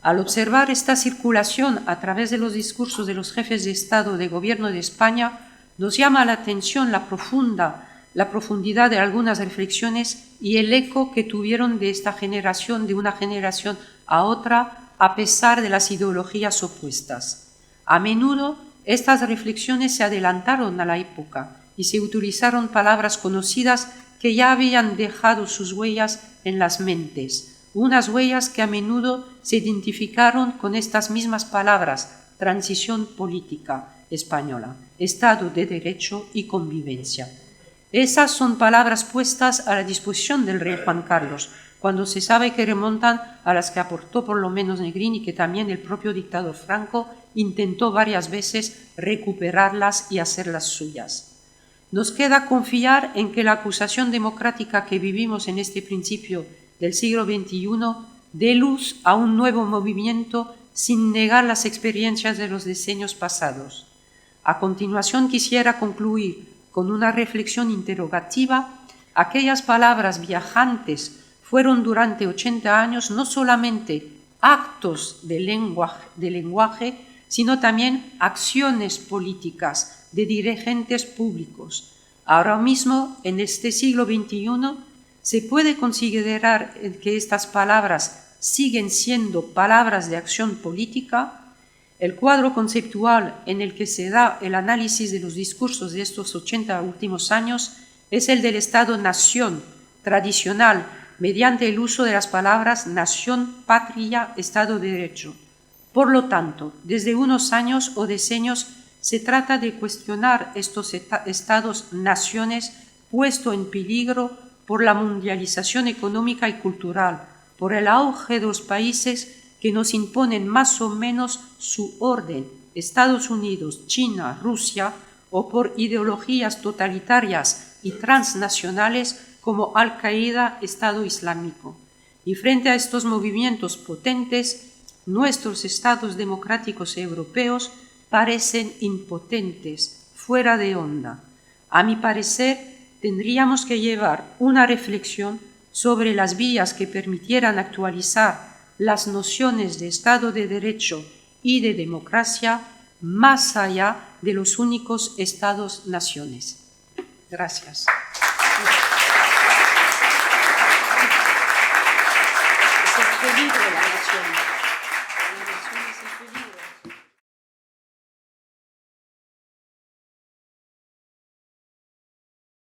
Al observar esta circulación a través de los discursos de los jefes de Estado de Gobierno de España, nos llama la atención la profundidad de algunas reflexiones y el eco que tuvieron de esta generación, de una generación a otra, a pesar de las ideologías opuestas. A menudo, estas reflexiones se adelantaron a la época y se utilizaron palabras conocidas que ya habían dejado sus huellas en las mentes, unas huellas que a menudo se identificaron con estas mismas palabras: transición política española, Estado de Derecho y convivencia. Esas son palabras puestas a la disposición del rey Juan Carlos, cuando se sabe que remontan a las que aportó por lo menos Negrín y que también el propio dictador Franco intentó varias veces recuperarlas y hacerlas suyas. Nos queda confiar en que la acusación democrática que vivimos en este principio del siglo XXI dé luz a un nuevo movimiento sin negar las experiencias de los decenios pasados. A continuación quisiera concluir con una reflexión interrogativa. Aquellas palabras viajantes fueron durante 80 años no solamente actos de lenguaje, sino también acciones políticas de dirigentes públicos. Ahora mismo, en este siglo XXI, se puede considerar que estas palabras siguen siendo palabras de acción política. El cuadro conceptual en el que se da el análisis de los discursos de estos 80 últimos años es el del Estado-nación tradicional, mediante el uso de las palabras nación, patria, Estado de Derecho. Por lo tanto, desde unos años o decenios se trata de cuestionar estos estados-naciones puesto en peligro por la mundialización económica y cultural, por el auge de los países que nos imponen más o menos su orden, Estados Unidos, China, Rusia, o por ideologías totalitarias y transnacionales como Al-Qaeda, Estado Islámico. Y frente a estos movimientos potentes, nuestros estados democráticos europeos parecen impotentes, fuera de onda. A mi parecer, tendríamos que llevar una reflexión sobre las vías que permitieran actualizar las nociones de Estado de Derecho y de democracia más allá de los únicos Estados-naciones. Gracias.